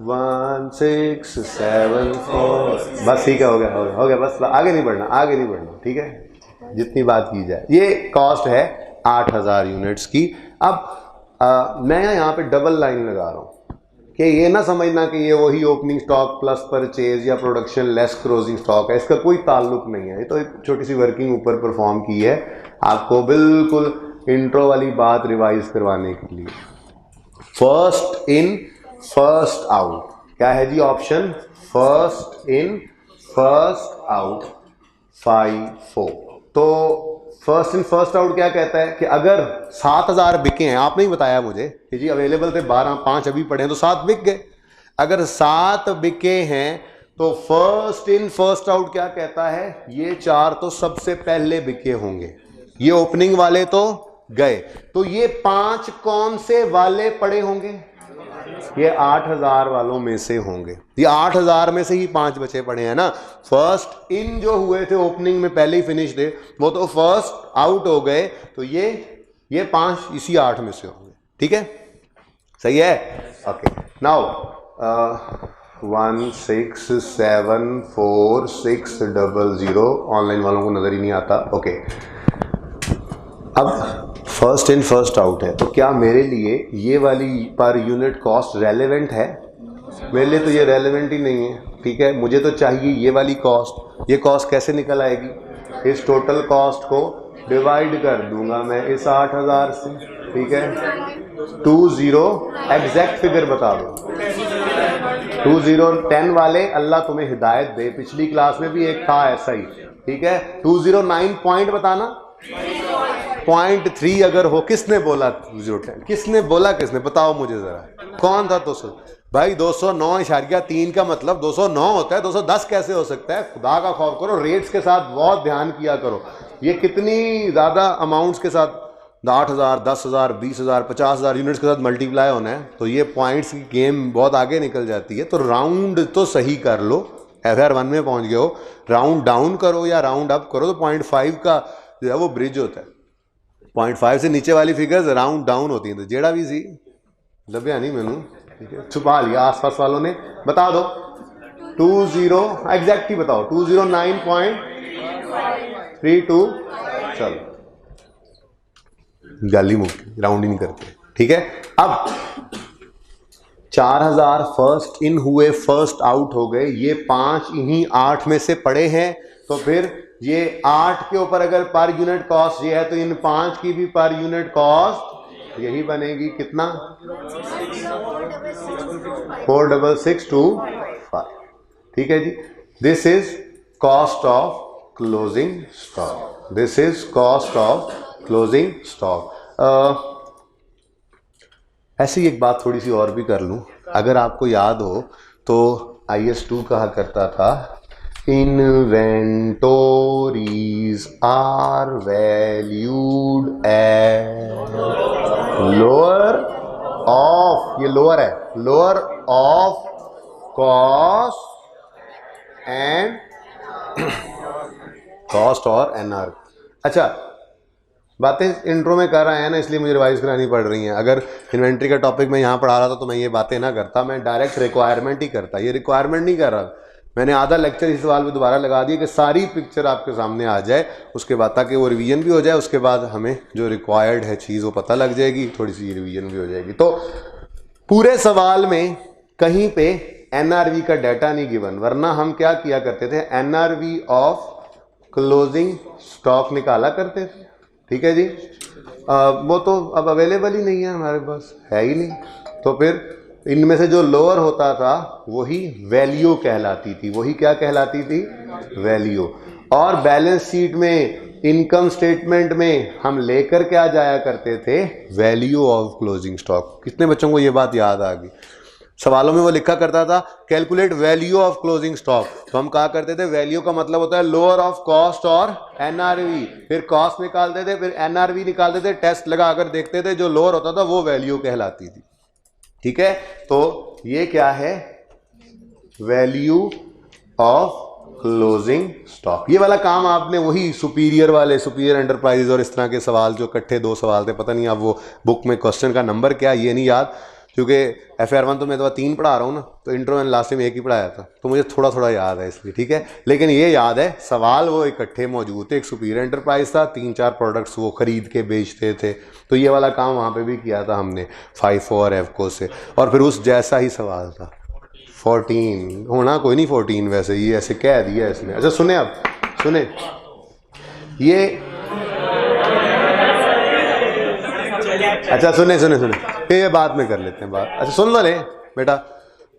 1674, बस ठीक है, हो गया, बस आगे नहीं बढ़ना, ठीक है, जितनी बात की जाए। ये कॉस्ट है 8,000 यूनिट्स की। अब मैं यहाँ पे डबल लाइन लगा रहा हूँ कि ये ना समझना कि ये वही ओपनिंग स्टॉक प्लस परचेज या प्रोडक्शन लेस क्लोजिंग स्टॉक है, इसका कोई ताल्लुक नहीं है। ये तो एक छोटी सी वर्किंग ऊपर परफॉर्म की है आपको बिल्कुल इंट्रो वाली बात रिवाइज करवाने के लिए। फर्स्ट इन फर्स्ट आउट, क्या है जी option? First in first out 5-4। तो फर्स्ट इन फर्स्ट आउट क्या कहता है कि अगर 7,000 बिके हैं, आपने ही बताया मुझे कि जी अवेलेबल थे 12, 5 अभी पड़े हैं, तो 7 बिक गए। अगर 7 बिके हैं तो फर्स्ट इन फर्स्ट आउट क्या कहता है? ये 4 तो सबसे पहले बिके होंगे, ये ओपनिंग वाले तो गए, तो ये 5 कौन से वाले पड़े होंगे? ये 8,000 वालों में से होंगे। ये 8,000 में से ही 5 बचे पड़े हैं ना। फर्स्ट इन जो हुए थे ओपनिंग में पहले ही फिनिश थे, वो तो फर्स्ट आउट हो गए, तो ये 5 इसी 8 में से होंगे। ठीक है, सही है, ओके। नाउ 1674600, ऑनलाइन वालों को नजर ही नहीं आता, ओके। अब फर्स्ट इन फर्स्ट आउट है, तो क्या मेरे लिए ये वाली पर यूनिट कॉस्ट रेलेवेंट है? मेरे लिए तो ये रेलेवेंट ही नहीं है। ठीक है, मुझे तो चाहिए ये वाली कॉस्ट। ये कॉस्ट कैसे निकल आएगी? इस टोटल कॉस्ट को डिवाइड कर दूंगा मैं इस 8,000 से। ठीक है, 20 एग्जैक्ट फिगर बता दो। 2010 वाले अल्लाह तुम्हें हिदायत दे, पिछली क्लास में भी एक था ऐसा ही। ठीक है, 209 पॉइंट बताना, 0.3 अगर हो। किसने बोला 210? किसने बोला? किसने? बताओ मुझे जरा, कौन था? 200 भाई, 209.3 का मतलब 209 होता है, 210 कैसे हो सकता है? खुदा का खौफ करो, रेट्स के साथ बहुत ध्यान किया करो। ये कितनी ज़्यादा अमाउंट्स के साथ 8,000, 10,000, 20,000, 50,000 यूनिट्स के साथ मल्टीप्लाई होना है, तो ये पॉइंट्स की गेम बहुत आगे निकल जाती है। तो राउंड तो सही कर लो, FR1 में पहुंच गए हो, राउंड डाउन करो या राउंड अप करो तो 0.5 का जो है वो ब्रिज होता है। 0.5 से नीचे वाली फिगर्स राउंड डाउन होती हैं। तो जेड़ा भी सी लभ्या नहीं मैनू, ठीक है, छुपा लिया आसपास वालों ने। बता दो 20 एग्जैक्ट ही बताओ, 209.32। चलो गाली मुक्की, राउंड ही नहीं करते। ठीक है, अब 4,000 फर्स्ट इन हुए, फर्स्ट आउट हो गए, ये 5 इन्हीं 8 में से पड़े हैं। तो फिर ये 8 के ऊपर अगर पर यूनिट कॉस्ट ये है, तो इन 5 की भी पर यूनिट कॉस्ट यही बनेगी। कितना? 46625। ठीक है जी, this is cost of closing stock. This is cost of closing stock. ऐसी एक बात थोड़ी सी और भी कर लूं, अगर आपको याद हो तो IS2 कहा करता था inventories are valued at lower of, ये लोअर है, lower of cost and cost और NR। अच्छा, बातें इंट्रो में कर रहे हैं ना, इसलिए मुझे रिवाइज करानी पड़ रही हैं। अगर इन्वेंट्री का टॉपिक मैं यहाँ पढ़ा रहा था तो मैं ये बातें ना करता, मैं डायरेक्ट रिक्वायरमेंट ही करता। ये रिक्वायरमेंट नहीं कर रहा, मैंने आधा लेक्चर इस सवाल पे दोबारा लगा दिया कि सारी पिक्चर आपके सामने आ जाए, उसके बाद ताकि वो रिवीजन भी हो जाए, उसके बाद हमें जो रिक्वायर्ड है चीज़ वो पता लग जाएगी, थोड़ी सी रिवीजन भी हो जाएगी। तो पूरे सवाल में कहीं पे एनआरवी का डाटा नहीं गिवन, वरना हम क्या किया करते थे, एनआरवी ऑफ क्लोजिंग स्टॉक निकाला करते थे। ठीक है जी, वो तो अब अवेलेबल ही नहीं है, हमारे पास है ही नहीं। तो फिर इनमें से जो लोअर होता था वही वैल्यू कहलाती थी। वही क्या कहलाती थी? वैल्यू। और बैलेंस शीट में, इनकम स्टेटमेंट में हम लेकर क्या जाया करते थे? Value of closing stock. कितने बच्चों को ये बात याद आ गई? सवालों में वो लिखा करता था calculate value of closing stock, तो हम कहा करते थे वैल्यू का मतलब होता है लोअर ऑफ कॉस्ट और एनआरवी। फिर कॉस्ट निकालते थे, फिर एनआरवी निकालते थे, टेस्ट लगाकर देखते थे, जो लोअर होता था वो वैल्यू कहलाती थी। ठीक है, तो ये क्या है? Value of closing stock. ये वाला काम आपने वही सुपीरियर वाले, सुपीरियर एंटरप्राइज और इस तरह के सवाल जो इकट्ठे 2 सवाल थे, पता नहीं आप वो बुक में क्वेश्चन का नंबर क्या ये नहीं याद, क्योंकि FR1 तो मैं तो 3 पढ़ा रहा हूँ ना, तो इंट्रो एंड लास्ट में 1 ही पढ़ाया था, तो मुझे थोड़ा थोड़ा याद है इसलिए। ठीक है, लेकिन ये याद है सवाल वो इकट्ठे मौजूद थे। एक सुपीरियर एंटरप्राइज था, 3-4 प्रोडक्ट्स वो खरीद के बेचते थे, तो ये वाला काम वहाँ पे भी किया था हमने FIFO और एवको से। और फिर उस जैसा ही सवाल था 14 होना, कोई नहीं 14 वैसे, ये ऐसे कह दिया इसने। अच्छा सुने, अब सुने ये, अच्छा सुने सुने सुने, फिर ये बाद में कर लेते हैं बात। अच्छा सुन लो ले बेटा,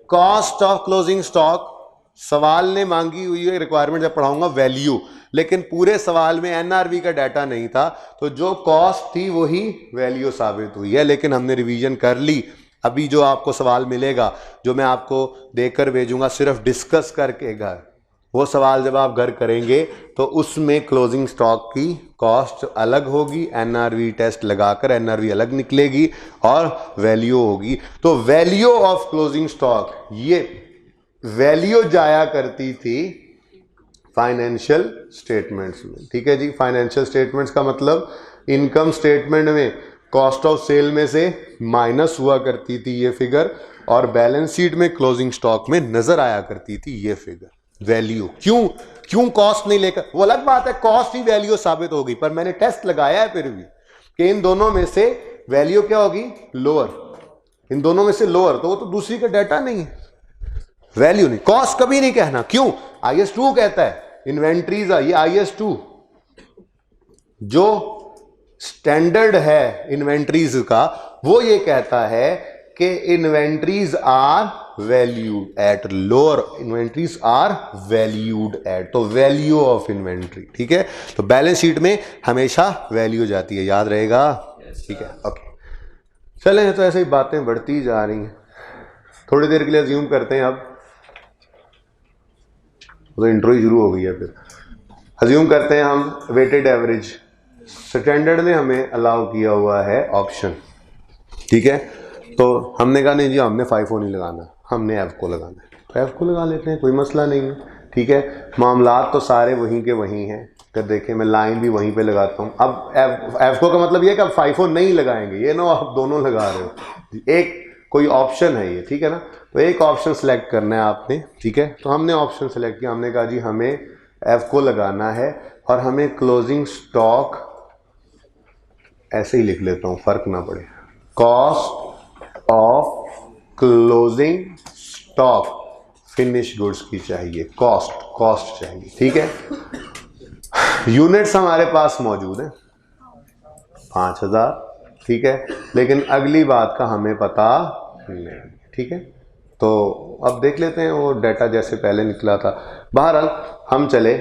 कॉस्ट ऑफ क्लोजिंग स्टॉक सवाल ने मांगी हुई है रिक्वायरमेंट, जब पढ़ाऊंगा वैल्यू, लेकिन पूरे सवाल में एनआरवी का डाटा नहीं था, तो जो कॉस्ट थी वही वैल्यू साबित हुई है। लेकिन हमने रिवीजन कर ली। अभी जो आपको सवाल मिलेगा, जो मैं आपको देकर भेजूंगा सिर्फ डिस्कस करके घर, वो सवाल जब आप घर करेंगे तो उसमें क्लोजिंग स्टॉक की कॉस्ट अलग होगी, एनआरवी टेस्ट लगाकर एनआरवी अलग निकलेगी और वैल्यू होगी। तो वैल्यू ऑफ क्लोजिंग स्टॉक, ये वैल्यू जाया करती थी फाइनेंशियल स्टेटमेंट्स में। ठीक है जी, फाइनेंशियल स्टेटमेंट्स का मतलब इनकम स्टेटमेंट में कॉस्ट ऑफ सेल में से माइनस हुआ करती थी ये फिगर, और बैलेंस शीट में क्लोजिंग स्टॉक में नजर आया करती थी ये फिगर वैल्यू। क्यों कॉस्ट नहीं लेकर, वो अलग बात है, कॉस्ट ही वैल्यू साबित होगी, पर मैंने टेस्ट लगाया है फिर भी कि इन दोनों में से वैल्यू क्या होगी? लोअर। इन दोनों में से लोअर, तो वो तो दूसरी का डाटा नहीं है, वैल्यू नहीं। कॉस्ट कभी नहीं कहना, क्यों? IS2 कहता है इन्वेंट्रीज, ये IS2 जो स्टैंडर्ड है इन्वेंट्रीज का, वो ये कहता है कि inventories are valued at, lower inventories are valued at, तो वैल्यू ऑफ इन्वेंट्री। ठीक है, तो बैलेंस शीट में हमेशा वैल्यू जाती है, याद रहेगा। ठीक है, ओके चले, तो ऐसे ही बातें बढ़ती जा रही हैं। थोड़ी देर के लिए अज्यूम करते हैं, अब तो इंट्रो ही शुरू हो गई है। फिर अज्यूम करते हैं हम वेटेड एवरेज, स्टैंडर्ड ने हमें अलाउ किया हुआ है ऑप्शन। ठीक है, तो हमने कहा नहीं जी हमने FIFO नहीं लगाना, हमने एवको लगाना है, तो एवको लगा लेते हैं, कोई मसला नहीं है। ठीक है, मामलात तो सारे वहीं के वहीं हैं, तो देखिए मैं लाइन भी वहीं पे लगाता हूँ। अब एवको का मतलब ये है कि अब FIFO नहीं लगाएंगे, ये ना आप दोनों लगा रहे हो, एक कोई ऑप्शन है ये। ठीक है ना, तो एक ऑप्शन सेलेक्ट करना है आपने। ठीक है, तो हमने ऑप्शन सेलेक्ट किया, हमने कहा जी हमें एवको लगाना है, और हमें क्लोजिंग स्टॉक ऐसे ही लिख लेता हूँ फर्क ना पड़े, cost of closing stock finish goods की चाहिए, कॉस्ट चाहिए। ठीक है, यूनिट्स हमारे पास मौजूद है 5000। ठीक है, लेकिन अगली बात का हमें पता नहीं। ठीक है, तो अब देख लेते हैं वो डाटा जैसे पहले निकला था। बहरहाल हम चले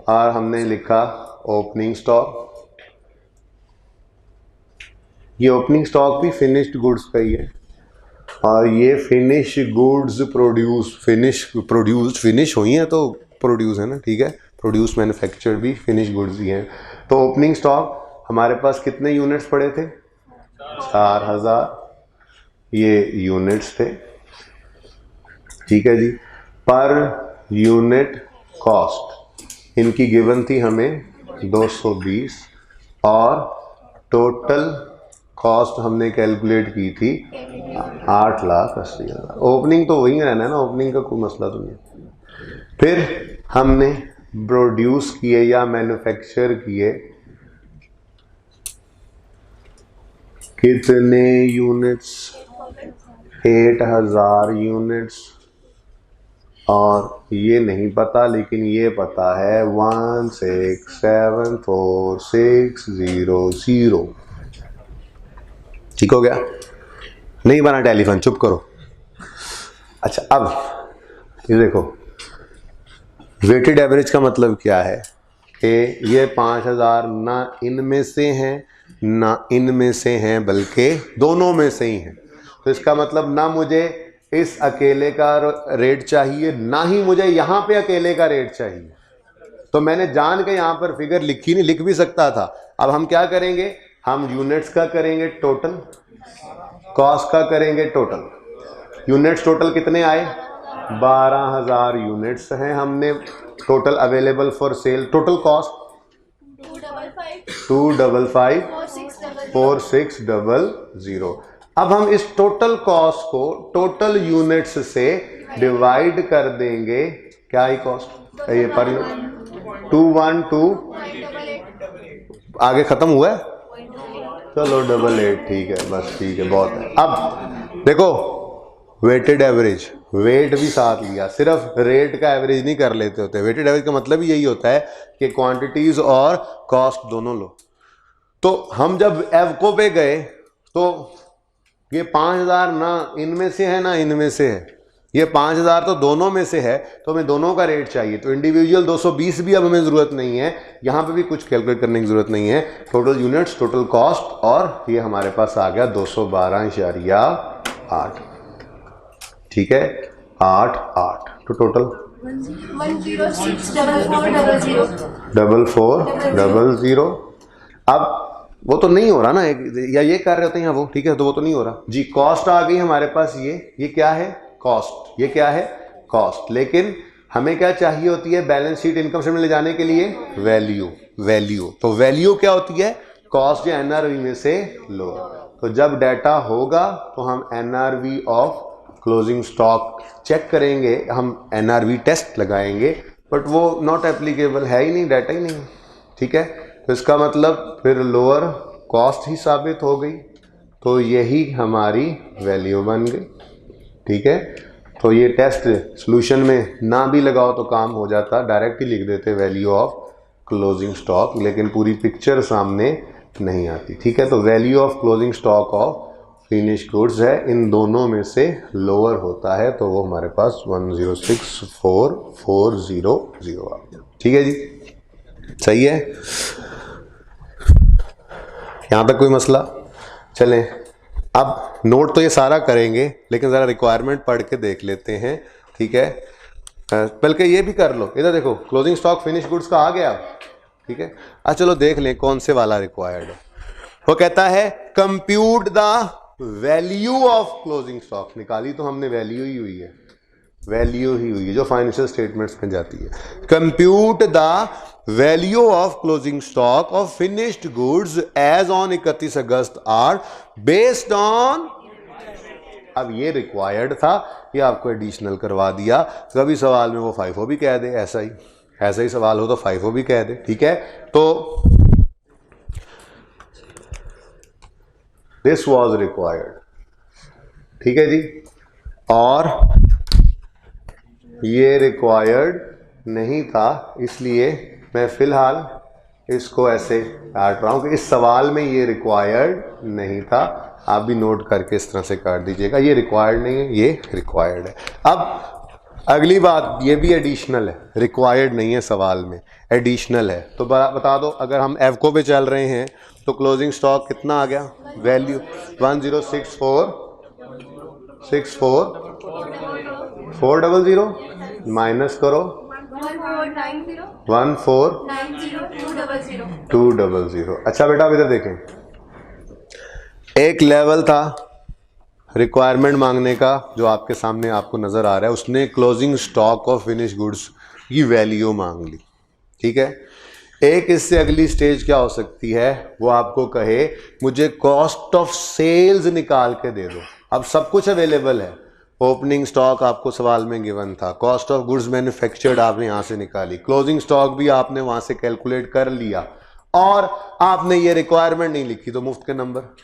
और हमने लिखा ओपनिंग स्टॉक, ये ओपनिंग स्टॉक भी फिनिश्ड गुड्स का ही है, और ये फिनिश गुड्स फिनिश हुई हैं तो प्रोड्यूस है ना। ठीक है, प्रोड्यूस मैन्युफैक्चर्ड भी फिनिश गुड्स ही हैं। तो ओपनिंग स्टॉक हमारे पास कितने यूनिट्स पड़े थे? 4000 ये यूनिट्स थे। ठीक है जी, पर यूनिट कॉस्ट इनकी गिवन थी हमें 220, और टोटल कॉस्ट हमने कैलकुलेट की थी 8,80,000। ओपनिंग तो वही रहना है ना, ओपनिंग का कोई मसला तो नहीं। फिर हमने प्रोड्यूस किए या मैन्युफैक्चर किए कितने यूनिट्स, 8,000 यूनिट्स। और ये नहीं पता, लेकिन ये पता है 1674600। ठीक हो गया? नहीं बना टेलीफोन, चुप करो। अच्छा, अब ये देखो, वेटेड एवरेज का मतलब क्या है कि ये 5,000 ना इनमें से हैं ना इनमें से हैं, बल्कि दोनों में से ही हैं। तो इसका मतलब ना मुझे इस अकेले का रेट चाहिए, ना ही मुझे यहाँ पे अकेले का रेट चाहिए। तो मैंने जान के यहाँ पर फिगर लिखी नहीं, लिख भी सकता था। अब हम क्या करेंगे, हम यूनिट्स का करेंगे टोटल, कॉस्ट का करेंगे टोटल। यूनिट्स टोटल कितने आए, 12,000 यूनिट्स हैं हमने total available for sale. Total cost 2554600। अब हम इस टोटल कॉस्ट को टोटल यूनिट्स से डिवाइड कर देंगे। क्या है कॉस्ट, ये पर 212 आगे खत्म हुआ है, चलो 88, ठीक है, बस ठीक है, बहुत है। अब देखो, वेटेड एवरेज, वेट भी साथ लिया, सिर्फ रेट का एवरेज नहीं कर लेते होते। वेटेड एवरेज का मतलब ही यही होता है कि क्वांटिटीज और कॉस्ट दोनों लो। तो हम जब एवको पे गए तो ये 5,000 ना इनमें से है ना इनमें से है, ये 5,000 तो दोनों में से है, तो हमें दोनों का रेट चाहिए। तो इंडिविजुअल 220 भी अब हमें ज़रूरत नहीं है, यहाँ पे भी कुछ कैलकुलेट करने की ज़रूरत नहीं है। टोटल यूनिट्स, टोटल कॉस्ट, और ये हमारे पास आ गया 212.8। ठीक है, 8 तो टोटल 1064400। अब वो तो नहीं हो रहा ना, या ये कर रहे होते हैं या वो, ठीक है, तो वो तो नहीं हो रहा जी। कॉस्ट आ गई हमारे पास, ये क्या है, कॉस्ट, ये क्या है, कॉस्ट। लेकिन हमें क्या चाहिए होती है बैलेंस शीट, इनकम स्टेटमेंट ले जाने के लिए, वैल्यू। तो वैल्यू क्या होती है, कॉस्ट या एनआरवी में से लो। तो जब डाटा होगा तो हम NRV of closing stock check करेंगे, हम एनआरवी टेस्ट लगाएंगे, बट वो नॉट एप्लीकेबल है ही नहीं, डाटा ही नहीं, ठीक है। तो इसका मतलब फिर लोअर कॉस्ट ही साबित हो गई, तो यही हमारी वैल्यू बन गई, ठीक है। तो ये टेस्ट सॉल्यूशन में ना भी लगाओ तो काम हो जाता, डायरेक्ट ही लिख देते वैल्यू ऑफ क्लोजिंग स्टॉक, लेकिन पूरी पिक्चर सामने नहीं आती, ठीक है। तो value of closing stock of finish goods है, इन दोनों में से लोअर होता है, तो वो हमारे पास 1064400 आ गया, ठीक है जी, सही है। यहाँ तक कोई मसला? चलें, अब नोट तो ये सारा करेंगे, लेकिन ज़रा रिक्वायरमेंट पढ़ के देख लेते हैं, ठीक है। बल्कि ये भी कर लो, इधर देखो, क्लोजिंग स्टॉक फिनिश गुड्स का आ गया, ठीक है। चलो देख लें कौन से वाला रिक्वायर्ड है। वो कहता है compute the value of closing stock. निकाली तो हमने वैल्यू ही हुई है, वैल्यू ही हुई है जो फाइनेंशियल स्टेटमेंट्स में जाती है। Compute the value of closing stock of finished goods as on 31 August are based on. अब ये रिक्वायर्ड था, ये आपको एडिशनल करवा दिया। कभी सवाल में वो FIFO भी कह दे, ऐसा ही सवाल हो तो FIFO भी कह दे, ठीक है। तो दिस वॉज रिक्वायर्ड, ठीक है जी। और ये रिक्वायर्ड नहीं था, इसलिए मैं फिलहाल इसको ऐसे काट रहा हूं कि इस सवाल में ये रिक्वायर्ड नहीं था। आप भी नोट करके इस तरह से काट दीजिएगा, ये रिक्वायर्ड नहीं है, ये रिक्वायर्ड है। अब अगली बात, ये भी एडिशनल है, रिक्वायर्ड नहीं है सवाल में, एडिशनल है। तो बता दो, अगर हम एवको पे चल रहे हैं तो क्लोजिंग स्टॉक कितना आ गया, वैल्यू 106464400 माइनस करो 1490200। अच्छा बेटा, अब इधर देखें, एक लेवल था रिक्वायरमेंट मांगने का जो आपके सामने आपको नजर आ रहा है, उसने closing stock of finish goods की वैल्यू मांग ली, ठीक है। एक इससे अगली स्टेज क्या हो सकती है, वो आपको कहे मुझे कॉस्ट ऑफ सेल्स निकाल के दे दो। अब सब कुछ अवेलेबल है, ओपनिंग स्टॉक आपको सवाल में गिवन था, कॉस्ट ऑफ गुड्स मैन्युफैक्चर्ड आपने यहां से निकाली, क्लोजिंग स्टॉक भी आपने वहां से कैलकुलेट कर लिया, और आपने ये रिक्वायरमेंट नहीं लिखी, तो मुफ्त के नंबर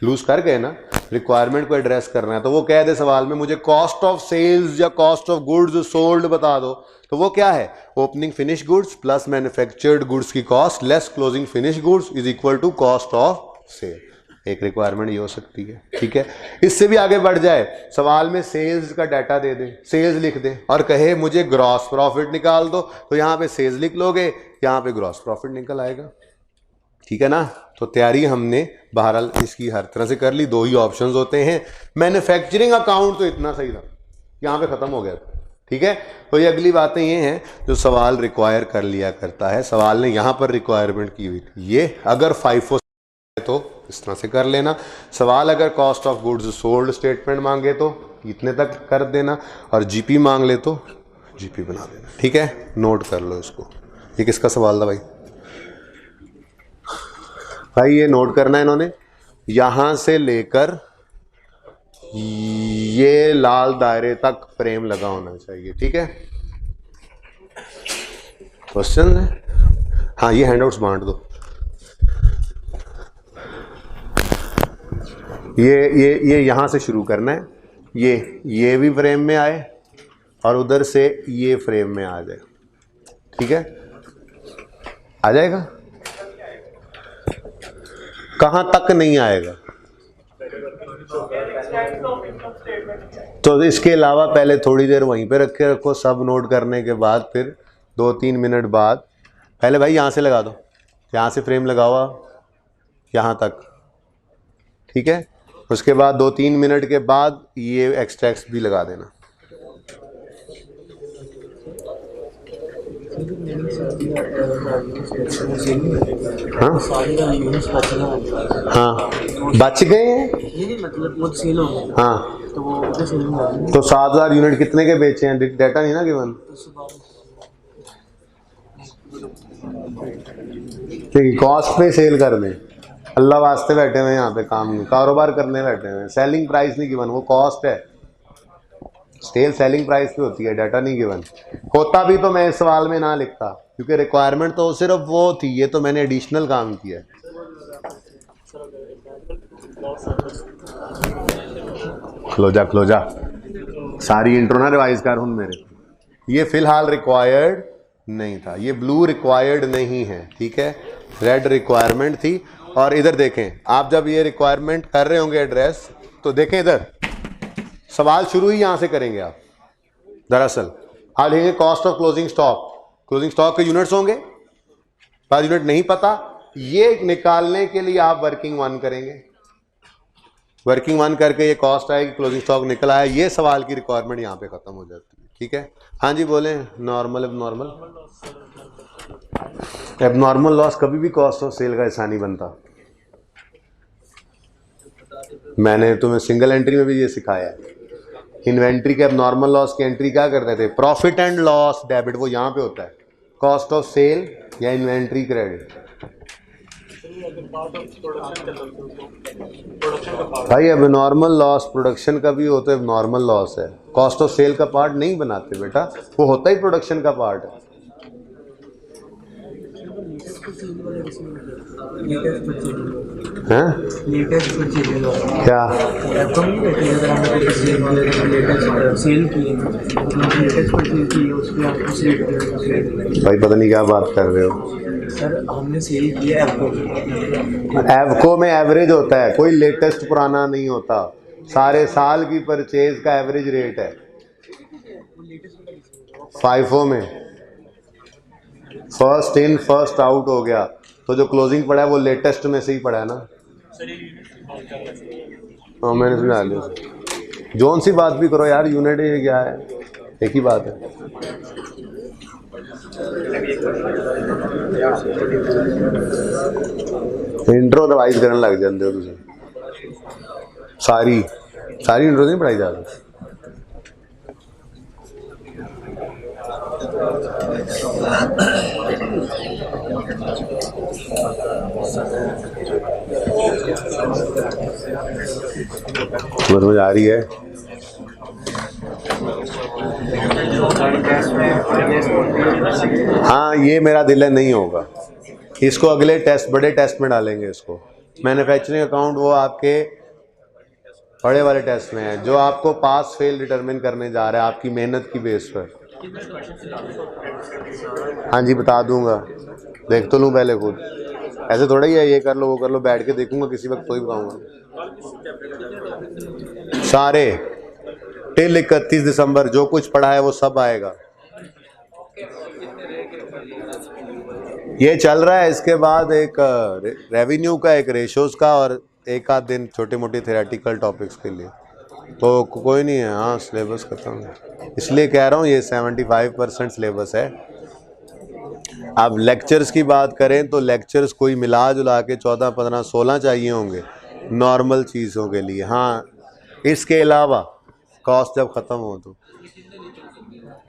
लूज कर गए ना। रिक्वायरमेंट को एड्रेस करना है तो वो कह दे सवाल में मुझे कॉस्ट ऑफ सेल्स या कॉस्ट ऑफ गुड्स सोल्ड बता दो, तो वो क्या है, opening finish goods plus manufactured goods की cost less closing finish goods is equal to cost of sale. एक रिक्वायरमेंट ये हो सकती है, ठीक है। इससे भी आगे बढ़ जाए, सवाल में सेल्स का डाटा दे दे, सेल्स लिख दे और कहे मुझे ग्रॉस प्रॉफिट निकाल दो, तो यहां पे सेल्स लिख लोगे, यहां पे ग्रॉस प्रॉफिट निकल आएगा, ठीक है ना। तो तैयारी हमने बहरहाल इसकी हर तरह से कर ली। दो ही ऑप्शंस होते हैं, मैन्युफैक्चरिंग अकाउंट तो इतना सही था, यहां पे खत्म हो गया, ठीक है। तो ये अगली बातें ये हैं जो सवाल रिक्वायर कर लिया करता है, सवाल ने यहां पर रिक्वायरमेंट की हुई थी, ये अगर 5 तो इस तरह से कर लेना। सवाल अगर cost of goods sold statement मांगे तो इतने तक कर देना, और जीपी मांग ले तो जीपी बना देना, ठीक है। नोट कर लो इसको। ये किसका सवाल था भाई? भाई ये नोट करना है इन्होंने, यहां से लेकर ये लाल दायरे तक फ्रेम लगा होना चाहिए, ठीक है। क्वेश्चन है? हाँ, ये हैंडआउट्स बांट दो। ये यहां से शुरू करना है, ये भी फ्रेम में आए और उधर से ये फ्रेम में आ जाए, ठीक है। आ जाएगा? कहां तक नहीं आएगा? तो इसके अलावा पहले थोड़ी देर वहीं पे रख के रखो, सब नोट करने के बाद फिर 2-3 मिनट बाद पहले भाई यहां से लगा दो, यहां से फ्रेम लगा हुआ यहां तक, ठीक है। उसके बाद 2-3 मिनट के बाद ये एक्सट्रैक्ट्स भी लगा देना। हाँ हाँ, बच गए हैं, हाँ। तो 7,000 यूनिट कितने के बेचे हैं? डेटा नहीं ना गिवन, ठीक। कॉस्ट पे सेल कर दें, अल्लाह वास्ते बैठे हुए यहाँ पे, काम कारोबार करने बैठे हुए हैं। सेलिंग प्राइस नहीं गिवन, वो कॉस्ट है, सेल सेलिंग प्राइस पे होती है, डाटा नहीं गिवन। होता भी तो मैं इस सवाल में ना लिखता, क्योंकि रिक्वायरमेंट तो सिर्फ वो थी, ये तो मैंने एडिशनल काम किया है। खलो जा सारी इंट्रो ना रिवाइज कर हूं मेरे। ये फिलहाल रिक्वायर्ड नहीं था, ये ब्लू रिक्वायर्ड नहीं है, ठीक है। रेड रिक्वायरमेंट थी। और इधर देखें, आप जब ये रिक्वायरमेंट कर रहे होंगे एड्रेस, तो देखें इधर सवाल शुरू ही यहां से करेंगे आप। दरअसल आप लिखेंगे cost of closing stock, closing stock के यूनिट्स होंगे, पर यूनिट नहीं पता, ये निकालने के लिए आप वर्किंग 1 करेंगे। वर्किंग 1 करके ये कॉस्ट आएगी, क्लोजिंग स्टॉक निकल आया, ये सवाल की रिक्वायरमेंट यहां पे खत्म हो जाती है, ठीक है। हाँ जी बोले। नॉर्मल एबनॉर्मल लॉस कभी भी कॉस्ट ऑफ सेल का हिस्सा नहीं बनता। मैंने तुम्हें सिंगल एंट्री में भी ये सिखाया है। इन्वेंट्री के एबनॉर्मल लॉस की एंट्री क्या करते थे? प्रॉफिट एंड लॉस डेबिट, वो यहाँ पे होता है, कॉस्ट ऑफ सेल या इन्वेंट्री क्रेडिट। भाई एबनॉर्मल लॉस प्रोडक्शन का भी होता है, एबनॉर्मल लॉस है, कॉस्ट ऑफ सेल का पार्ट नहीं बनाते बेटा, वो होता ही प्रोडक्शन का पार्ट है। क्या भाई पता नहीं क्या बात कर रहे हो सर, हमने सेल किया एवको में एवरेज होता है, कोई लेटेस्ट पुराना नहीं होता, सारे साल की परचेज का एवरेज रेट है। फाइफो में फर्स्ट इन फर्स्ट आउट हो गया, तो जो क्लोजिंग पड़ा है वो लेटेस्ट में से ही पड़ा है ना। हाँ मैंने सुना लिया, जोन सी बात भी करो यार, यूनिट ये क्या है, एक ही बात है। इंट्रो रिवाइज करने लग जाते हो तुझे, सारी इंट्रो नहीं पढ़ाई जा रही। समझ आ रही है? हाँ, ये मेरा दिल है नहीं होगा। इसको अगले टेस्ट, बड़े टेस्ट में डालेंगे इसको। मैन्युफैक्चरिंग अकाउंट वो आपके बड़े वाले टेस्ट में है, जो आपको पास फेल डिटरमिन करने जा रहा है आपकी मेहनत की बेस पर। हाँ जी, बता दूंगा, देख तो लूँ पहले खुद। ऐसे थोड़ा ही है ये कर लो वो कर लो, बैठ के देखूंगा किसी वक्त तो ही बताऊंगा। सारे टिल 31 दिसंबर जो कुछ पढ़ा है वो सब आएगा। ये चल रहा है, इसके बाद एक रेवेन्यू का, एक रेशोज का, और एक आध दिन छोटे मोटे थेरेटिकल टॉपिक्स के लिए। तो कोई नहीं है, हाँ सिलेबस खत्म है, इसलिए कह रहा हूँ ये 75% सिलेबस है। अब लेक्चर्स की बात करें तो लेक्चर्स कोई मिला जुला के 14, 15, 16 चाहिए होंगे नॉर्मल चीज़ों के लिए। हाँ, इसके अलावा कॉस्ट जब ख़त्म हो तो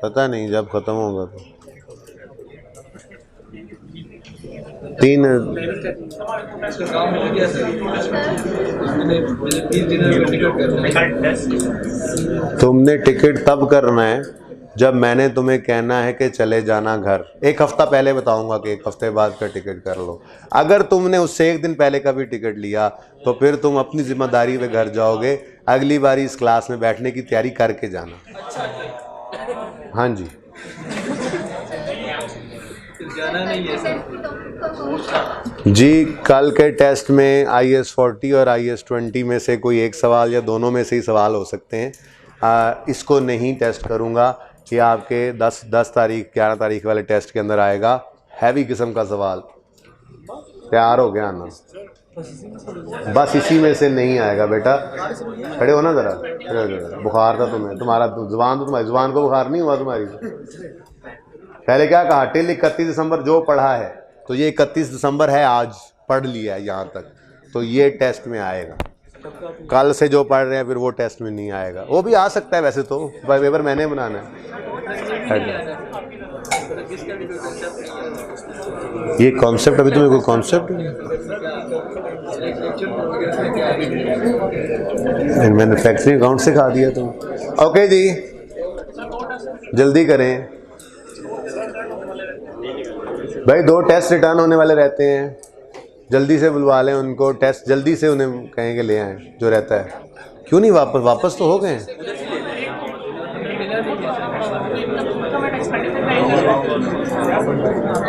पता नहीं, जब ख़त्म होगा तो 3 तुमने टिकट तब करना है जब मैंने तुम्हें कहना है कि चले जाना घर। एक हफ्ता पहले बताऊंगा कि एक हफ्ते बाद का टिकट कर लो। अगर तुमने उससे एक दिन पहले का भी टिकट लिया तो फिर तुम अपनी जिम्मेदारी पे घर जाओगे। अगली बारी इस क्लास में बैठने की तैयारी करके जाना। हाँ जी, जी कल के टेस्ट में IS 40 और IS 20 में से कोई एक सवाल या दोनों में से ही सवाल हो सकते हैं। इसको नहीं टेस्ट करूँगा, ये आपके 10 तारीख 11 तारीख वाले टेस्ट के अंदर आएगा। हैवी किस्म का सवाल, तैयार हो गया आना। बस इसी में से नहीं आएगा बेटा। खड़े हो ना ज़रा, खड़े हो जरा। बुखार था तुम्हें, तुम्हारा जुबान तो तुम्हारी जुबान को बुखार नहीं हुआ तुम्हारी? पहले क्या कहा, टिल 31 दिसंबर जो पढ़ा है, तो ये 31 दिसंबर है, आज पढ़ लिया है यहाँ तक, तो ये टेस्ट में आएगा। कल से जो पढ़ रहे हैं फिर वो टेस्ट में नहीं आएगा। वो भी आ सकता है वैसे तो, पेपर मैंने बनाना है। ये कॉन्सेप्ट अभी तुम्हें कोई कॉन्सेप्ट मैन्युफैक्चरिंग अकाउंट सिखा दिया तुम। ओके जी, जल्दी करें भाई, 2 टेस्ट रिटर्न होने वाले रहते हैं, जल्दी से बुलवा लें उनको। टेस्ट जल्दी से उन्हें कहेंगे ले आएँ जो रहता है। क्यों नहीं वापस तो हो गए।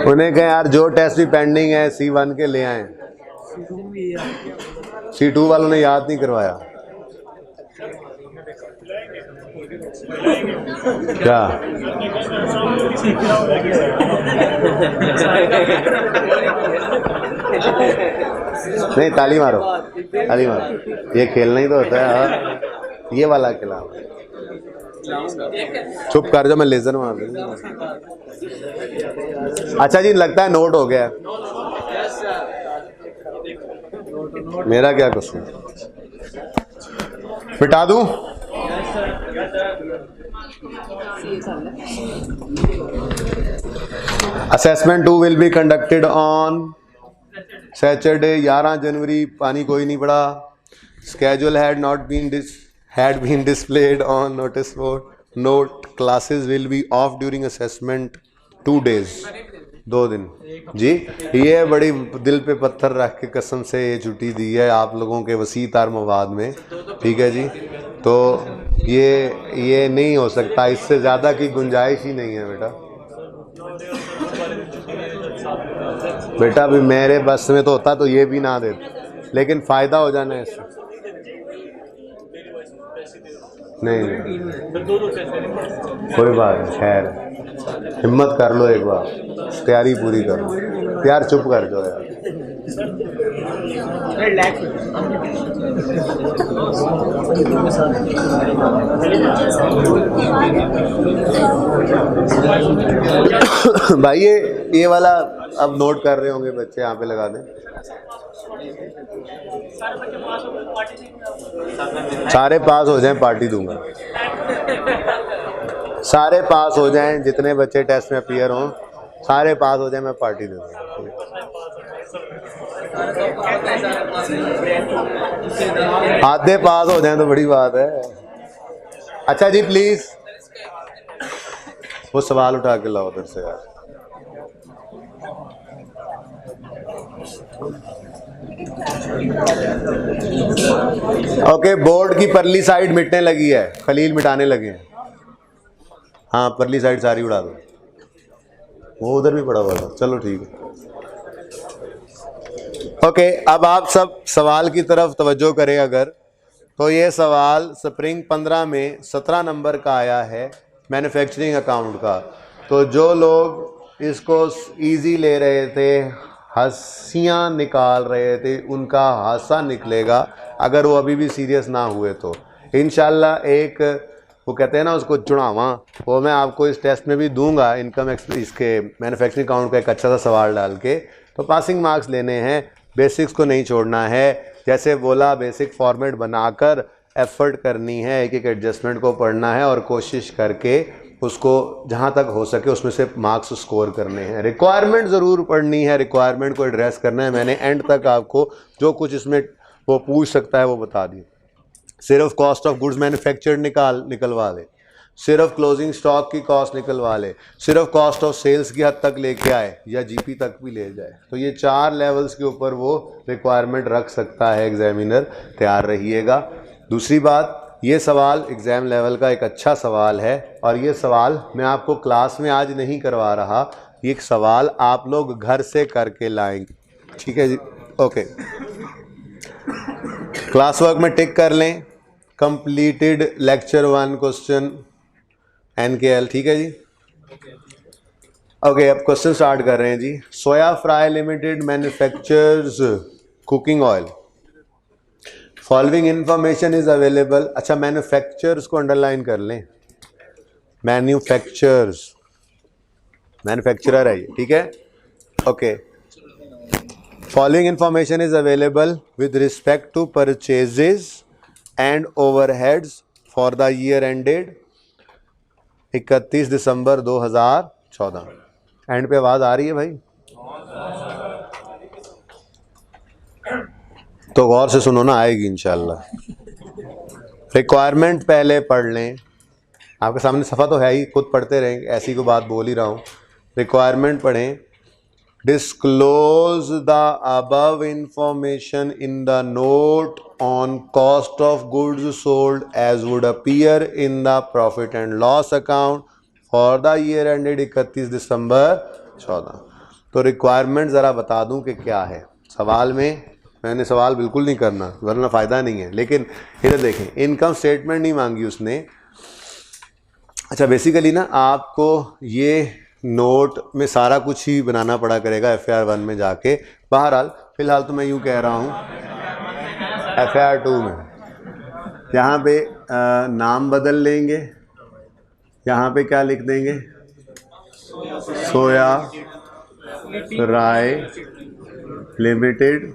उन्हें कहें यार जो टेस्ट भी पेंडिंग है C1 के ले आएँ। C2 वालों ने याद नहीं करवाया क्या? नहीं, ताली मारो, ताली मारो। ये खेलना ही तो होता है। हाँ, ये वाला खिलाओ। चुप कर जाओ, मैं लेजर मार दूंगा। अच्छा जी, लगता है नोट हो गया। मेरा क्या कसूर, मिटा दूं? Assessment 2 will be conducted on Saturday 11 January. पानी कोई नहीं पड़ा। Schedule had been displayed on notice board. Note, classes will be off during assessment 2 days, 2 दिन। जी, ये बड़ी दिल पे पत्थर रख के कसम से ये छुट्टी दी है आप लोगों के वसी तार मवाद में, ठीक है जी। तो ये नहीं हो सकता, इससे ज़्यादा की गुंजाइश ही नहीं है बेटा। अभी मेरे बस में तो होता तो ये भी ना देते, लेकिन फ़ायदा हो जाना है इससे। नहीं कोई बात नहीं, खैर हिम्मत कर लो, एक बार तैयारी पूरी कर लो। यार चुप कर जाओ यार। भाई ये वाला अब नोट कर रहे होंगे बच्चे, यहाँ पे लगा दें। सारे पास हो जाएं, पार्टी दूंगा। सारे पास हो जाएं, जितने बच्चे टेस्ट में अपीयर हों, सारे पास हो जाएं, मैं पार्टी दूंगा। आधे पास हो जाए तो बड़ी बात है। अच्छा जी प्लीज वो सवाल उठा के लाओ उधर से यार। ओके, बोर्ड की परली साइड मिटने लगी है, खलील मिटाने लगे हैं। हाँ परली साइड सारी उड़ा दो, वो उधर भी पड़ा हुआ था। चलो ठीक है। ओके, अब आप सब सवाल की तरफ तवज्जो करें अगर, तो ये सवाल स्प्रिंग 15 में 17 नंबर का आया है मैन्युफैक्चरिंग अकाउंट का। तो जो लोग इसको इजी ले रहे थे, हंसियाँ निकाल रहे थे, उनका हादसा निकलेगा अगर वो अभी भी सीरियस ना हुए तो। इंशाल्लाह एक वो कहते हैं ना उसको चुनावा, वो मैं आपको इस टेस्ट में भी दूंगा इनकम इसके मैन्युफैक्चरिंग अकाउंट का एक अच्छा सा सवाल डाल के। तो पासिंग मार्क्स लेने हैं, बेसिक्स को नहीं छोड़ना है। जैसे बोला बेसिक फॉर्मेट बनाकर एफर्ट करनी है, एक एक एडजस्टमेंट को पढ़ना है और कोशिश करके उसको जहाँ तक हो सके उसमें से मार्क्स स्कोर करने हैं। रिक्वायरमेंट ज़रूर पढ़नी है, रिक्वायरमेंट को एड्रेस करना है। मैंने एंड तक आपको जो कुछ इसमें वो पूछ सकता है वो बता दिया। सिर्फ कॉस्ट ऑफ गुड्स मैन्युफैक्चर्ड निकलवा ले, सिर्फ क्लोजिंग स्टॉक की कॉस्ट निकलवा ले, सिर्फ कॉस्ट ऑफ सेल्स की हद तक लेके आए या जीपी तक भी ले जाए, तो ये 4 लेवल्स के ऊपर वो रिक्वायरमेंट रख सकता है एग्जामिनर। तैयार रहिएगा। दूसरी बात, ये सवाल एग्ज़ाम लेवल का एक अच्छा सवाल है और ये सवाल मैं आपको क्लास में आज नहीं करवा रहा, ये एक सवाल आप लोग घर से करके लाएंगे। ठीक है जी, ओके। क्लास वर्क में टिक कर लें, कंप्लीटेड लेक्चर 1 क्वेश्चन NKL। ठीक है जी, ओके। अब क्वेश्चन स्टार्ट कर रहे हैं जी। Soya fry limited manufactures cooking oil, following information is available. अच्छा, मैन्युफैक्चर्स को अंडरलाइन कर लें, मैन्युफैक्चर्स, मैन्युफैक्चरर है ये। ठीक है, okay. Following information is available with respect to purchases and overheads for the year ended 31 December 2014। End पे आवाज आ रही है भाई? तो गौर से सुनो ना, आएगी इंशाल्लाह। रिक्वायरमेंट पहले पढ़ लें, आपके सामने सफ़ा तो है ही, खुद पढ़ते रहेंगे, ऐसी को बात बोल ही रहा हूँ। रिक्वायरमेंट पढ़ें। Disclose the above information in the note on cost of goods sold as would appear in the profit and loss account for the year ended 31 December 14। तो रिक्वायरमेंट ज़रा बता दूं कि क्या है। सवाल में मैंने सवाल बिल्कुल नहीं करना वरना फ़ायदा नहीं है, लेकिन इधर देखें, इनकम स्टेटमेंट नहीं मांगी उसने। अच्छा, बेसिकली ना आपको ये नोट में सारा कुछ ही बनाना पड़ा करेगा FIR 1 में जाके। बहरहाल फ़िलहाल तो मैं यूँ कह रहा हूँ FIR 2 में यहाँ पे नाम बदल लेंगे, यहाँ पे क्या लिख देंगे, सोया फ्राई लिमिटेड।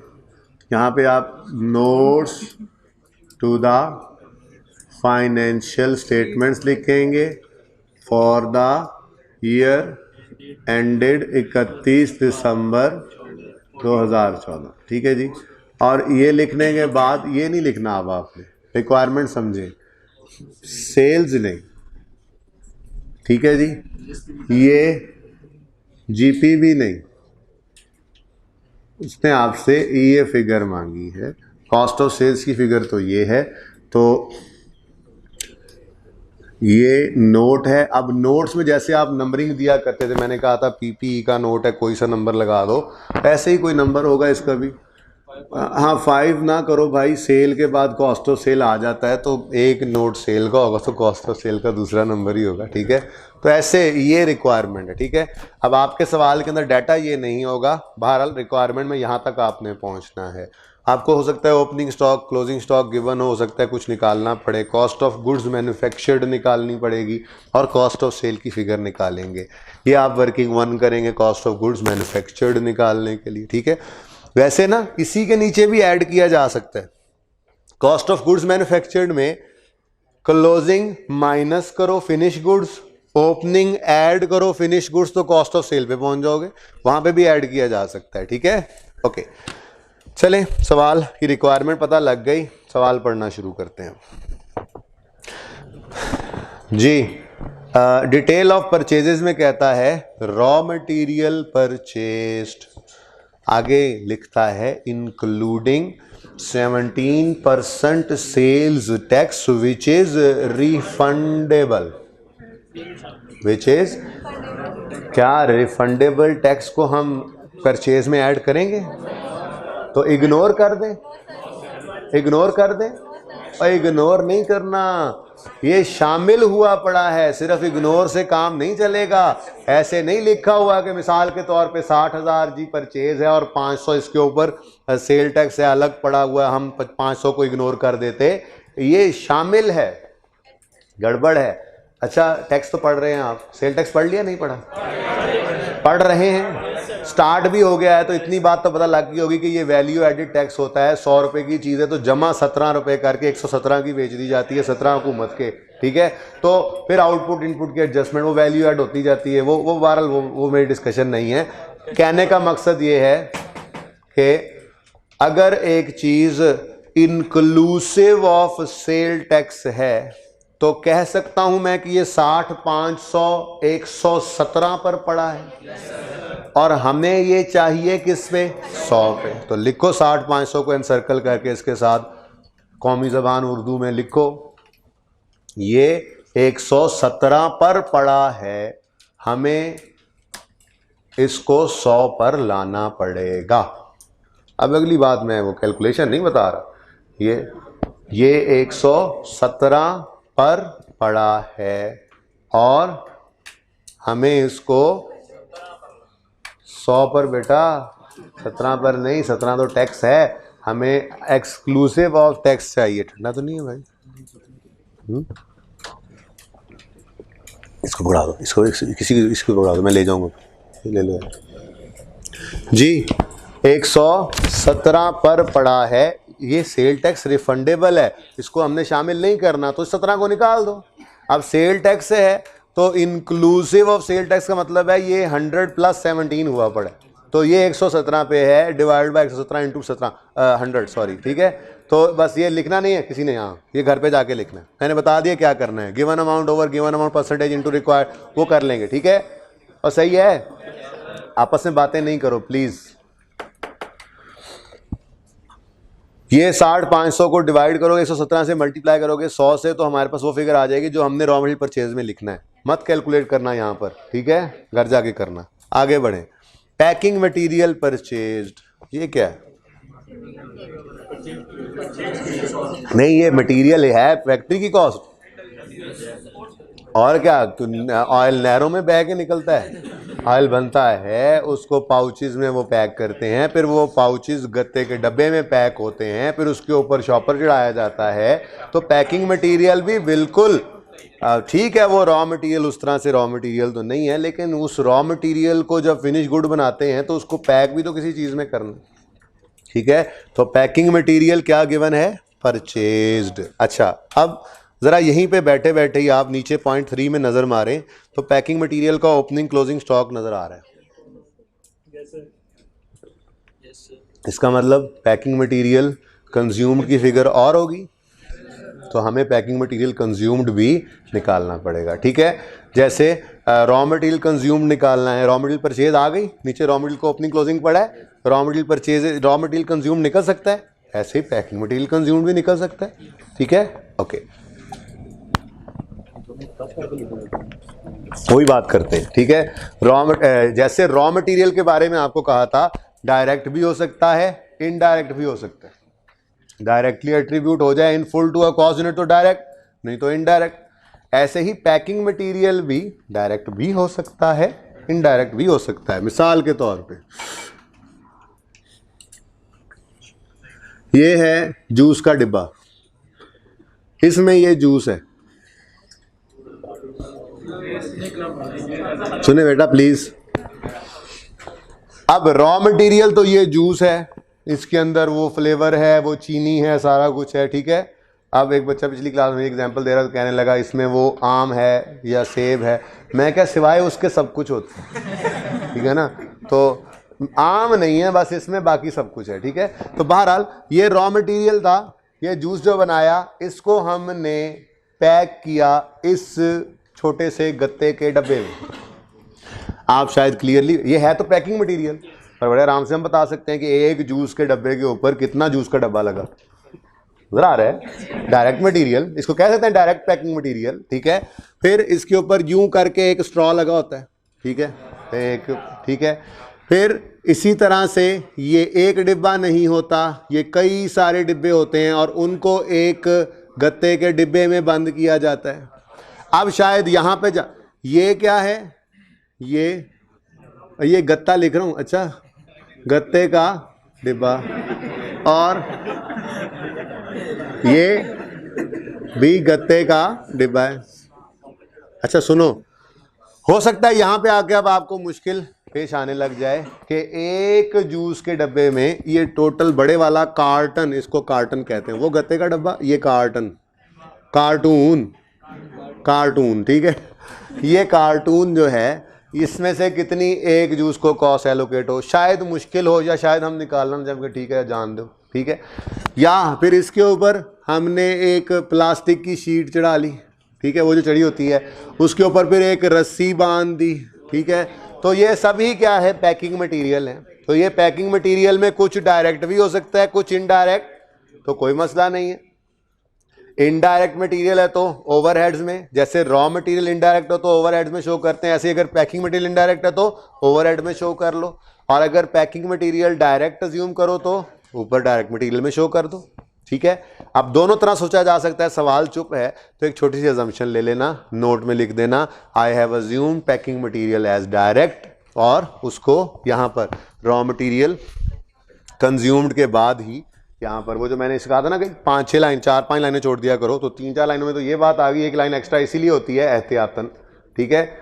यहाँ पे आप notes to the financial statements लिखेंगे for the year ended 31 December 2014। ठीक है जी। और ये लिखने के बाद ये नहीं लिखना, अब आपने रिक्वायरमेंट समझें, सेल्स नहीं। ठीक है जी, ये जीपी भी नहीं, उसने आपसे ये फिगर मांगी है, कॉस्ट ऑफ सेल्स की फिगर तो ये है। तो ये नोट है। अब नोट्स में जैसे आप नंबरिंग दिया करते थे, मैंने कहा था PPE का नोट है, कोई सा नंबर लगा दो, ऐसे ही कोई नंबर होगा इसका भी। हाँ, 5 ना करो भाई, सेल के बाद कॉस्ट ऑफ सेल आ जाता है, तो एक नोट सेल का होगा तो कॉस्ट ऑफ सेल का दूसरा नंबर ही होगा। ठीक है, तो ऐसे ये रिक्वायरमेंट है। ठीक है, अब आपके सवाल के अंदर डाटा ये नहीं होगा, बहरहाल रिक्वायरमेंट में यहाँ तक आपने पहुँचना है। आपको हो सकता है opening stock, closing stock given हो सकता है कुछ निकालना पड़े, कॉस्ट ऑफ गुड्स मैन्युफैक्चर्ड निकालनी पड़ेगी और कॉस्ट ऑफ सेल की फिगर निकालेंगे। ये आप वर्किंग 1 करेंगे कॉस्ट ऑफ गुड्स मैन्युफैक्चर्ड निकालने के लिए। ठीक है, वैसे ना इसी के नीचे भी ऐड किया जा सकता है। कॉस्ट ऑफ गुड्स मैन्युफैक्चर्ड में क्लोजिंग माइनस करो फिनिश गुड्स, ओपनिंग ऐड करो फिनिश गुड्स, तो कॉस्ट ऑफ सेल पे पहुंच जाओगे, वहां पे भी ऐड किया जा सकता है। ठीक है, ओके। चलें, सवाल की रिक्वायरमेंट पता लग गई, सवाल पढ़ना शुरू करते हैं जी। डिटेल ऑफ परचेजेस में कहता है रॉ मटेरियल परचेस्ड, आगे लिखता है including 17% sales tax which is refundable, which is, क्या रिफंडेबल टैक्स को हम परचेज में ऐड करेंगे? तो इग्नोर कर दें, इग्नोर कर दें, और इग्नोर नहीं करना, ये शामिल हुआ पड़ा है, सिर्फ इग्नोर से काम नहीं चलेगा। ऐसे नहीं लिखा हुआ कि मिसाल के तौर पे 60,000 जी परचेज है और 500 इसके ऊपर सेल टैक्स है, अलग पड़ा हुआ है, हम 500 को इग्नोर कर देते, ये शामिल है, गड़बड़ है। अच्छा, टैक्स तो पढ़ रहे हैं आप, सेल टैक्स पढ़ लिया नहीं पढ़ा? पढ़ रहे हैं, स्टार्ट भी हो गया है, तो इतनी बात तो पता लग गई होगी कि ये वैल्यू एडिड टैक्स होता है। 100 रुपए की चीज़ है तो जमा 17 रुपए करके 117 की बेच दी जाती है, 17 हुकूमत के, ठीक है। तो फिर आउटपुट इनपुट की एडजस्टमेंट, वो वैल्यू ऐड होती जाती है, वो बहरहाल वो मेरी डिस्कशन नहीं है। कहने का मकसद ये है कि अगर एक चीज़ इंक्लूसिव ऑफ सेल टैक्स है तो कह सकता हूं मैं कि ये 60, 500, 117 पर पड़ा है, और हमें ये चाहिए किस पे? 100 पे। तो लिखो 60, 500 को एनसर्कल करके इसके साथ कौमी ज़बान उर्दू में लिखो, ये 117 पर पड़ा है, हमें इसको 100 पर लाना पड़ेगा। अब अगली बात, मैं वो कैलकुलेशन नहीं बता रहा, ये 117 पर पड़ा है और हमें इसको 100 पर, बेटा 17 पर नहीं, 17 तो टैक्स है, हमें एक्सक्लूसिव ऑफ टैक्स चाहिए। ठंडा तो नहीं है भाई? इसको पकड़ा दो, इसको इसको पकड़ा दो, मैं ले जाऊंगा, ले लो जी। 117 पर पड़ा है, ये सेल टैक्स रिफंडेबल है, इसको हमने शामिल नहीं करना, तो 17 को निकाल दो। अब सेल टैक्स है तो इंक्लूसिव ऑफ सेल टैक्स का मतलब है ये 100 प्लस 17 हुआ पड़ा, तो ये 117 पे है, डिवाइड बाय 117 इंटू 100, सॉरी, ठीक है। तो बस ये लिखना नहीं है किसी ने यहाँ, ये घर पे जाके लिखना है, मैंने बता दिया क्या करना है, given amount over given amount percentage into required, वो कर लेंगे, ठीक है। और सही है, आपस में बातें नहीं करो प्लीज़। ये 60, 500 को डिवाइड करोगे 117 से, मल्टीप्लाई करोगे 100 से, तो हमारे पास वो फिगर आ जाएगी जो हमने रॉ मटेरियल परचेज में लिखना है। मत कैलकुलेट करना यहाँ पर, ठीक है, घर जाके करना। आगे बढ़ें, पैकिंग मटेरियल परचेज्ड, ये क्या है? नहीं, ये मटेरियल है फैक्ट्री की कॉस्ट, और क्या? ऑयल नहरों में बह के निकलता है, ऑयल बनता है, उसको पाउचेस में वो पैक करते हैं, फिर वो पाउचेस गत्ते के डब्बे में पैक होते हैं, फिर उसके ऊपर शॉपर चढ़ाया जाता है। तो पैकिंग मटेरियल भी बिल्कुल ठीक है, वो रॉ मटेरियल उस तरह से रॉ मटेरियल तो नहीं है, लेकिन उस रॉ मटेरियल को जब फिनिश गुड बनाते हैं तो उसको पैक भी तो किसी चीज़ में करना, ठीक है। तो पैकिंग मटेरियल क्या गिवन है? परचेज्ड। अच्छा, अब ज़रा यहीं पे बैठे बैठे ही आप नीचे पॉइंट 3 में नज़र मारें तो पैकिंग मटेरियल का ओपनिंग क्लोजिंग स्टॉक नज़र आ रहा है। इसका मतलब पैकिंग मटेरियल कंज्यूम्ड की फिगर और होगी, तो हमें पैकिंग मटेरियल कंज्यूम्ड भी निकालना पड़ेगा, ठीक है। जैसे रॉ मटेरियल कंज्यूम्ड निकालना है, रॉ मटेरियल परचेज आ गई, नीचे रॉ मटेरियल को ओपनिंग क्लोजिंग पड़ा है, raw material purchase, raw material consumed निकल सकता है, ऐसे ही पैकिंग मटेरियल कंज्यूम्ड भी निकल सकता है, ठीक है, ओके। वही बात करते हैं, ठीक है। जैसे रॉ मटेरियल के बारे में आपको कहा था, डायरेक्ट भी हो सकता है, इनडायरेक्ट भी हो सकता है। डायरेक्टली एट्रीब्यूट हो जाए in full to a cost unit तो डायरेक्ट, नहीं तो इनडायरेक्ट। ऐसे ही पैकिंग मटेरियल भी डायरेक्ट भी हो सकता है, इनडायरेक्ट भी हो सकता है। मिसाल के तौर पे ये है जूस का डिब्बा, इसमें ये जूस है, सुने बेटा प्लीज। अब रॉ मटेरियल तो ये जूस है, इसके अंदर वो फ्लेवर है, वो चीनी है, सारा कुछ है, ठीक है। अब एक बच्चा पिछली क्लास में एग्जांपल दे रहा था, कहने लगा इसमें वो आम है या सेब है, मैं क्या, सिवाय उसके सब कुछ होता है, ठीक है ना। तो आम नहीं है बस इसमें, बाकी सब कुछ है, ठीक है। तो बहरहाल ये रॉ मटेरियल था, ये जूस जो बनाया इसको हमने पैक किया इस छोटे से गत्ते के डब्बे में। आप शायद क्लियरली, ये है तो पैकिंग मटेरियल, पर बड़े आराम से हम बता सकते हैं कि एक जूस के डब्बे के ऊपर कितना जूस का डब्बा लगा, नजर आ रहा है। डायरेक्ट मटेरियल, इसको कह सकते हैं डायरेक्ट पैकिंग मटेरियल, ठीक है। फिर इसके ऊपर यूं करके एक स्ट्रॉ लगा होता है, ठीक है, एक, ठीक है। फिर इसी तरह से ये एक डिब्बा नहीं होता, ये कई सारे डिब्बे होते हैं और उनको एक गत्ते के डिब्बे में बंद किया जाता है। अब शायद यहाँ पे ये क्या है, ये गत्ता लिख रहा हूँ, अच्छा, गत्ते का डिब्बा, और ये भी गत्ते का डिब्बा है। अच्छा सुनो, हो सकता है यहां पे आके अब आपको मुश्किल पेश आने लग जाए कि एक जूस के डब्बे में ये टोटल बड़े वाला कार्टन, इसको कार्टन कहते हैं, वो गत्ते का डब्बा, ये कार्टन, कार्टून, ठीक है। ये कार्टून जो है इसमें से कितनी एक जूस को कॉस्ट एलोकेट हो, शायद मुश्किल हो, या शायद हम निकालना जब, ठीक है जान दो, ठीक है। या फिर इसके ऊपर हमने एक प्लास्टिक की शीट चढ़ा ली, ठीक है, वो जो चढ़ी होती है, उसके ऊपर फिर एक रस्सी बांध दी, ठीक है। तो ये सभी क्या है, पैकिंग मटेरियल है। तो ये पैकिंग मटेरियल में कुछ डायरेक्ट भी हो सकता है, कुछ इनडायरेक्ट, तो कोई मसला नहीं है। इनडायरेक्ट मटेरियल है तो ओवरहेड्स में, जैसे रॉ मटेरियल इनडायरेक्ट हो तो ओवरहेड्स में शो करते हैं, ऐसे अगर पैकिंग मटेरियल इनडायरेक्ट है तो ओवरहेड में शो कर लो, और अगर पैकिंग मटेरियल डायरेक्ट अज्यूम करो तो ऊपर डायरेक्ट मटेरियल में शो कर दो, ठीक है। अब दोनों तरह सोचा जा सकता है, सवाल चुप है तो एक छोटी सी अजम्पशन ले लेना, नोट में लिख देना, I have assume packing material as direct, और उसको यहाँ पर रॉ मटेरियल कंज्यूम्ड के बाद ही यहाँ पर वो जो मैंने कहा था ना कि 5-6 लाइन, 4-5 लाइनें छोड़ दिया करो, तो 3-4 लाइनों में तो ये बात आ गई, एक लाइन एक्स्ट्रा इसीलिए होती है एहतियातन, ठीक है।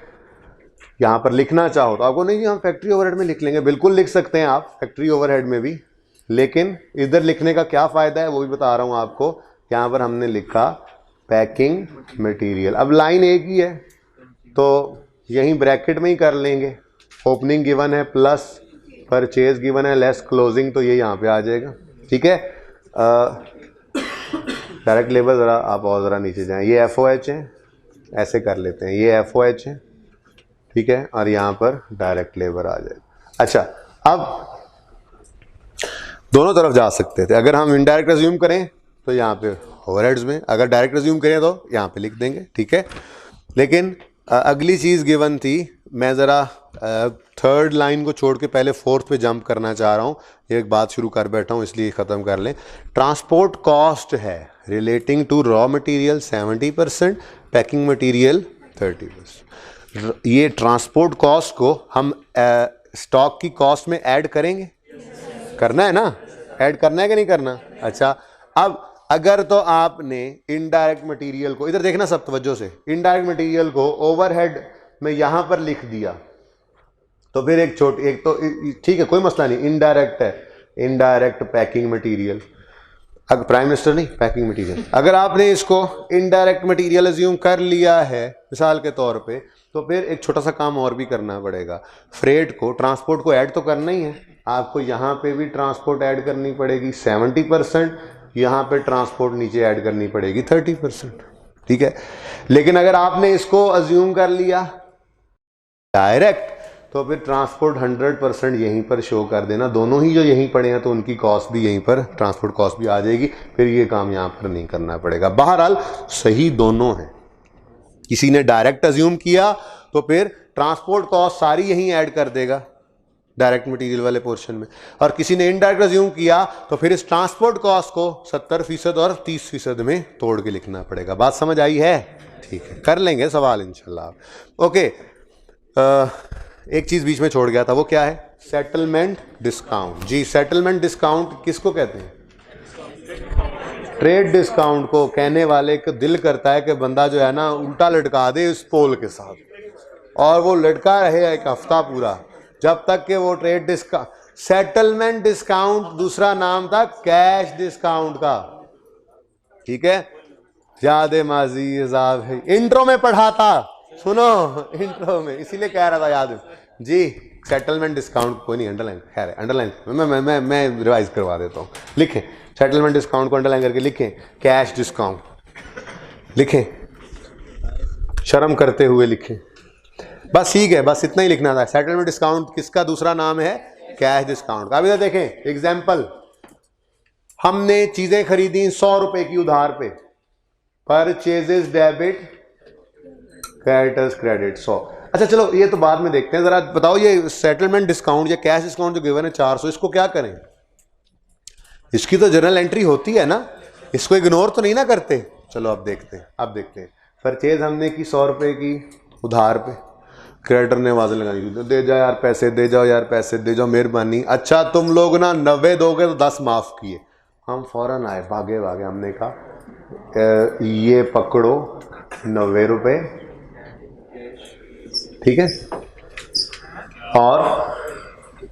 यहाँ पर लिखना चाहो तो आपको, नहीं जी हम फैक्ट्री ओवरहेड में लिख लेंगे, बिल्कुल लिख सकते हैं आप फैक्ट्री ओवरहेड में भी, लेकिन इधर लिखने का क्या फ़ायदा है वो भी बता रहा हूँ आपको। यहाँ पर हमने लिखा पैकिंग मटेरियल, अब लाइन एक ही है तो यहीं ब्रैकेट में ही कर लेंगे, ओपनिंग गिवन है प्लस परचेज गिवन है लेस क्लोजिंग, तो ये यहाँ पे आ जाएगा, ठीक है। डायरेक्ट लेबर ज़रा आप और ज़रा नीचे जाएं, ये FOH है, ऐसे कर लेते हैं, ये FOH है, ठीक है, और यहाँ पर डायरेक्ट लेबर आ जाएगा। अच्छा, अब दोनों तरफ जा सकते थे, अगर हम इनडायरेक्ट अज्यूम करें तो यहाँ पे ओवरहेड्स में, अगर डायरेक्ट अज्यूम करें तो यहाँ पे लिख देंगे, ठीक है। लेकिन अगली चीज़ गिवन थी, मैं ज़रा थर्ड लाइन को छोड़ के पहले फोर्थ पे जंप करना चाह रहा हूँ, एक बात शुरू कर बैठा हूँ इसलिए ख़त्म कर लें। ट्रांसपोर्ट कॉस्ट है relating to raw material 70%, packing material 30%। ये ट्रांसपोर्ट कॉस्ट को हम स्टॉक की कॉस्ट में ऐड करेंगे, करना है ना, ऐड करना है कि नहीं करना। अच्छा, अब अगर तो आपने इनडायरेक्ट मटेरियल को, इधर देखना सब तवज्जो से, इनडायरेक्ट मटेरियल को ओवरहेड में यहाँ पर लिख दिया तो फिर एक तो ठीक है कोई मसला नहीं, इनडायरेक्ट है, इनडायरेक्ट पैकिंग मटेरियल, अगर प्राइम मिनिस्टर नहीं पैकिंग मटेरियल, अगर आपने इसको इनडायरेक्ट मटेरियल अज्यूम कर लिया है मिसाल के तौर पे, तो फिर एक छोटा सा काम और भी करना पड़ेगा, फ्रेट को, ट्रांसपोर्ट को ऐड तो करना ही है आपको, यहाँ पे भी ट्रांसपोर्ट ऐड करनी पड़ेगी 70%, यहाँ पे ट्रांसपोर्ट नीचे ऐड करनी पड़ेगी 30%, ठीक है। लेकिन अगर आपने इसको अज्यूम कर लिया डायरेक्ट तो फिर ट्रांसपोर्ट 100% यहीं पर शो कर देना, दोनों ही जो यहीं पड़े हैं तो उनकी कॉस्ट भी यहीं पर, ट्रांसपोर्ट कॉस्ट भी आ जाएगी, फिर ये काम यहाँ पर नहीं करना पड़ेगा। बहरहाल सही दोनों है, किसी ने डायरेक्ट अज्यूम किया तो फिर ट्रांसपोर्ट कॉस्ट सारी यहीं ऐड कर देगा डायरेक्ट मटेरियल वाले पोर्शन में, और किसी ने इनडायरेक्ट अज्यूम किया तो फिर इस ट्रांसपोर्ट कॉस्ट को 70% और 30% में तोड़ के लिखना पड़ेगा। बात समझ आई है? ठीक है, कर लेंगे सवाल इंशाल्लाह। ओके, एक चीज़ बीच में छोड़ गया था, वो क्या है? Settlement discount. जी, सेटलमेंट डिस्काउंट किसको कहते हैं? ट्रेड डिस्काउंट को कहने वाले को दिल करता है कि बंदा जो है ना उल्टा लटका दे इस पोल के साथ, और वो लटका रहे एक हफ्ता पूरा जब तक कि वो ट्रेड डिस्काउंट। सेटलमेंट डिस्काउंट दूसरा नाम था कैश डिस्काउंट का, ठीक है, याद माजी साहब इंट्रो में पढ़ा था, सुनो इंट्रो में, इसीलिए कह रहा था याद जी सेटलमेंट डिस्काउंट कोई नहीं, अंडरलाइन खैर है, अंडरलाइन मैं रिवाइज करवा देता हूँ। लिखें सेटलमेंट डिस्काउंट को अंडरलाइन करके लिखें, कैश डिस्काउंट लिखें, शर्म करते हुए लिखें, बस ठीक है, बस इतना ही लिखना था। सेटलमेंट डिस्काउंट किसका दूसरा नाम है? कैश डिस्काउंट का। अभी देखें एग्जाम्पल, हमने चीजें खरीदी 100 रुपए की उधार पे, परचेजेस डेबिट, क्रेडिटर्स क्रेडिट 100। अच्छा चलो ये तो बाद में देखते हैं, जरा बताओ ये सेटलमेंट डिस्काउंट या कैश डिस्काउंट जो गिवन है 400, इसको क्या करें? इसकी तो जर्नल एंट्री होती है ना, इसको इग्नोर तो नहीं ना करते। चलो अब देखते हैं, अब देखते हैं। परचेज हमने की 100 रुपए की उधार पे, क्रेडिटर ने आवाज लगाई, दे जाओ यार पैसे, दे जाओ यार पैसे, दे जाओ मेहरबानी। अच्छा तुम लोग ना 90 दोगे तो 10 माफ किए। हम फौरन आए, भागे भागे, हमने कहा ये पकड़ो 90 रुपए, ठीक है। और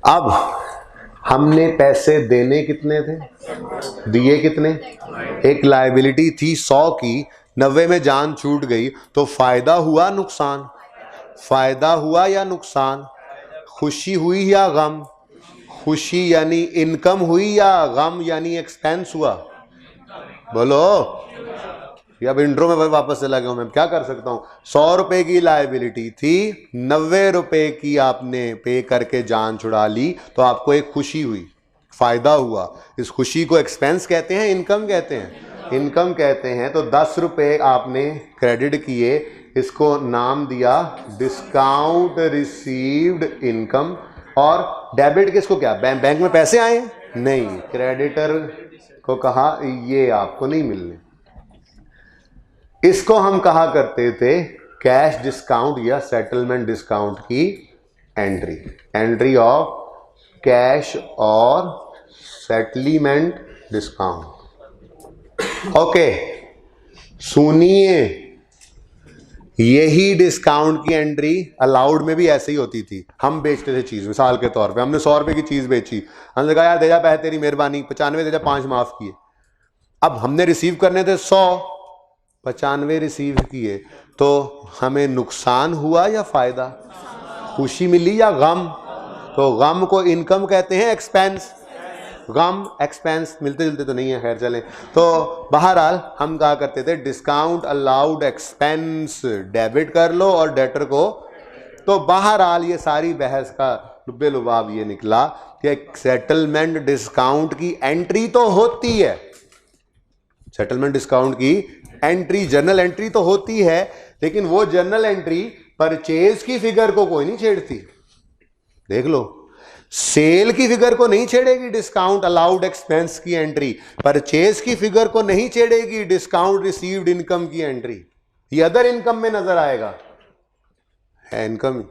अब हमने पैसे देने कितने थे, दिए कितने? एक लायबिलिटी थी 100 की, 90 में जान छूट गई, तो फायदा हुआ नुकसान? फायदा हुआ या नुकसान? खुशी हुई या गम? खुशी यानी इनकम हुई या गम यानी एक्सपेंस हुआ? बोलो। या अब इंट्रो में वापस चला गया हूं मैं, क्या कर सकता हूं? 100 रुपए की लायबिलिटी थी, 90 रुपए की आपने पे करके जान छुड़ा ली, तो आपको एक खुशी हुई, फायदा हुआ। इस खुशी को एक्सपेंस कहते हैं, इनकम कहते हैं? इनकम कहते हैं। तो 10 रुपए आपने क्रेडिट किए, इसको नाम दिया डिस्काउंट रिसीव्ड इनकम। और डेबिट किसको क्या? बैंक में पैसे आए? नहीं, क्रेडिटर को कहा ये आपको नहीं मिलने। इसको हम कहा करते थे कैश डिस्काउंट या सेटलमेंट डिस्काउंट की एंट्री, एंट्री ऑफ कैश और सेटलमेंट डिस्काउंट। ओके सुनिए, यही डिस्काउंट की एंट्री अलाउड में भी ऐसे ही होती थी। हम बेचते थे चीज, मिसाल के तौर पे हमने 100 रुपए की चीज बेची, हमने कहा यार दे जा पैसे, तेरी मेहरबानी, 95 दे जा, 5 माफ किए। अब हमने रिसीव करने थे 100, 95 रिसीव किए, तो हमें नुकसान हुआ या फायदा? खुशी मिली या गम? तो गम को इनकम कहते हैं, एक्सपेंस। गम एक्सपेंस मिलते जुलते तो नहीं है, खैर चलें। तो बहरहाल हम कहा करते थे डिस्काउंट अलाउड एक्सपेंस डेबिट कर लो और डेटर को। तो बहरहाल ये सारी बहस का लुब्बे लुबाब ये निकला कि सेटलमेंट डिस्काउंट की एंट्री तो होती है, सेटलमेंट डिस्काउंट की एंट्री जर्नल एंट्री तो होती है, लेकिन वो जर्नल एंट्री परचेज की फिगर को कोई नहीं छेड़ती। देख लो, सेल की फिगर को नहीं छेड़ेगी डिस्काउंट अलाउड एक्सपेंस की एंट्री, परचेज की फिगर को नहीं छेड़ेगी डिस्काउंट रिसीव्ड इनकम की एंट्री। ये अदर इनकम में नजर आएगा, है इनकम,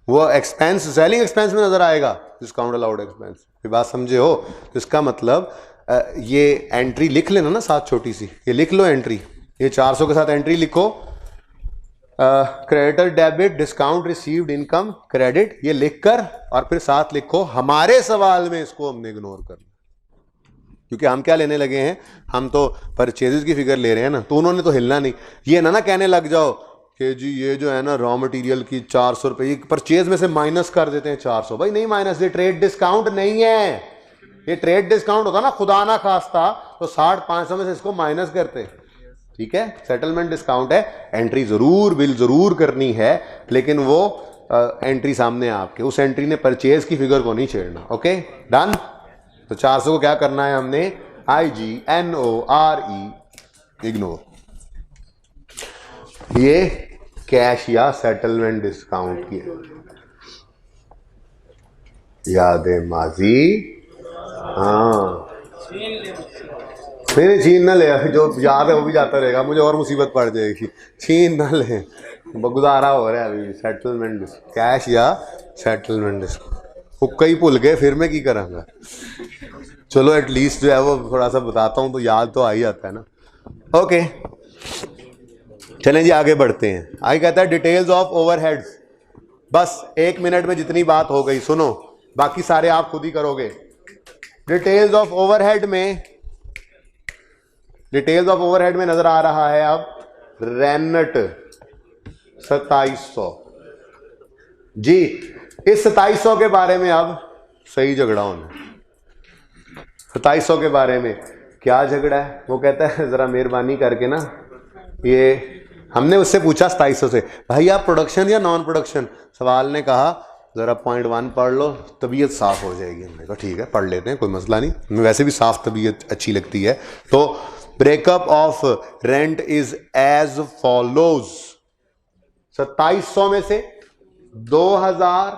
वो एक्सपेंस सेलिंग एक्सपेंस में नजर आएगा, डिस्काउंट अलाउड एक्सपेंस। ये बात समझे हो? तो इसका मतलब ये एंट्री लिख लेना ना साथ, छोटी सी ये लिख लो एंट्री, ये 400 के साथ एंट्री लिखो, creditor debit discount received income credit, ये लिखकर और फिर साथ लिखो हमारे सवाल में इसको हमने इग्नोर करना, क्योंकि हम क्या लेने लगे हैं, हम तो परचेजेस की फिगर ले रहे हैं ना, तो उन्होंने तो हिलना नहीं। ये ना कहने लग जाओ कि जी ये जो है ना रॉ मटेरियल की 400 रुपये परचेज में से माइनस कर देते हैं 400। भाई नहीं माइनस, ये ट्रेड डिस्काउंट नहीं है। ये ट्रेड डिस्काउंट होता ना खुदा ना खास्ता तो 60-500 में से इसको माइनस करते, ठीक है। सेटलमेंट डिस्काउंट है, एंट्री जरूर बिल जरूर करनी है, लेकिन वो एंट्री सामने आपके, उस एंट्री ने परचेज की फिगर को नहीं छेड़ना। Okay done. तो 400 को क्या करना है हमने, IGNORE इग्नोर। ये कैश या सेटलमेंट डिस्काउंट की यादें माजी। हाँ नहीं छीन ना ले, जो याद है वो भी जाता रहेगा, मुझे और मुसीबत पड़ जाएगी। छीन ना ले, गुजारा हो रहा है अभी। सेटलमेंट कैश या सेटलमेंट हुक्का ही भूल गए, फिर मैं की करांगा। चलो एटलीस्ट जो है वो थोड़ा सा बताता हूँ तो याद तो आ ही जाता है ना। ओके चलें जी आगे बढ़ते हैं। आगे कहता है डिटेल्स ऑफ ओवरहेड्स। बस 1 मिनट में जितनी बात हो गई सुनो, बाकी सारे आप खुद ही करोगे। डिटेल्स ऑफ ओवरहेड में, डिटेल्स ऑफ ओवरहेड में नजर आ रहा है अब रेनट 2700 जी। इस 2700 के बारे में अब सही झगड़ा होना। 2700 के बारे में क्या झगड़ा है? वो कहता है जरा मेहरबानी करके ना, ये हमने उससे पूछा 2700 से, भाई आप प्रोडक्शन या नॉन प्रोडक्शन? सवाल ने कहा जरा पॉइंट 1 पढ़ लो, तबीयत साफ हो जाएगी। हमने कहा ठीक है पढ़ लेते हैं, कोई मसला नहीं, हमें वैसे भी साफ तबीयत अच्छी लगती है। तो breakup of rent is as follows. 2700 में से 2000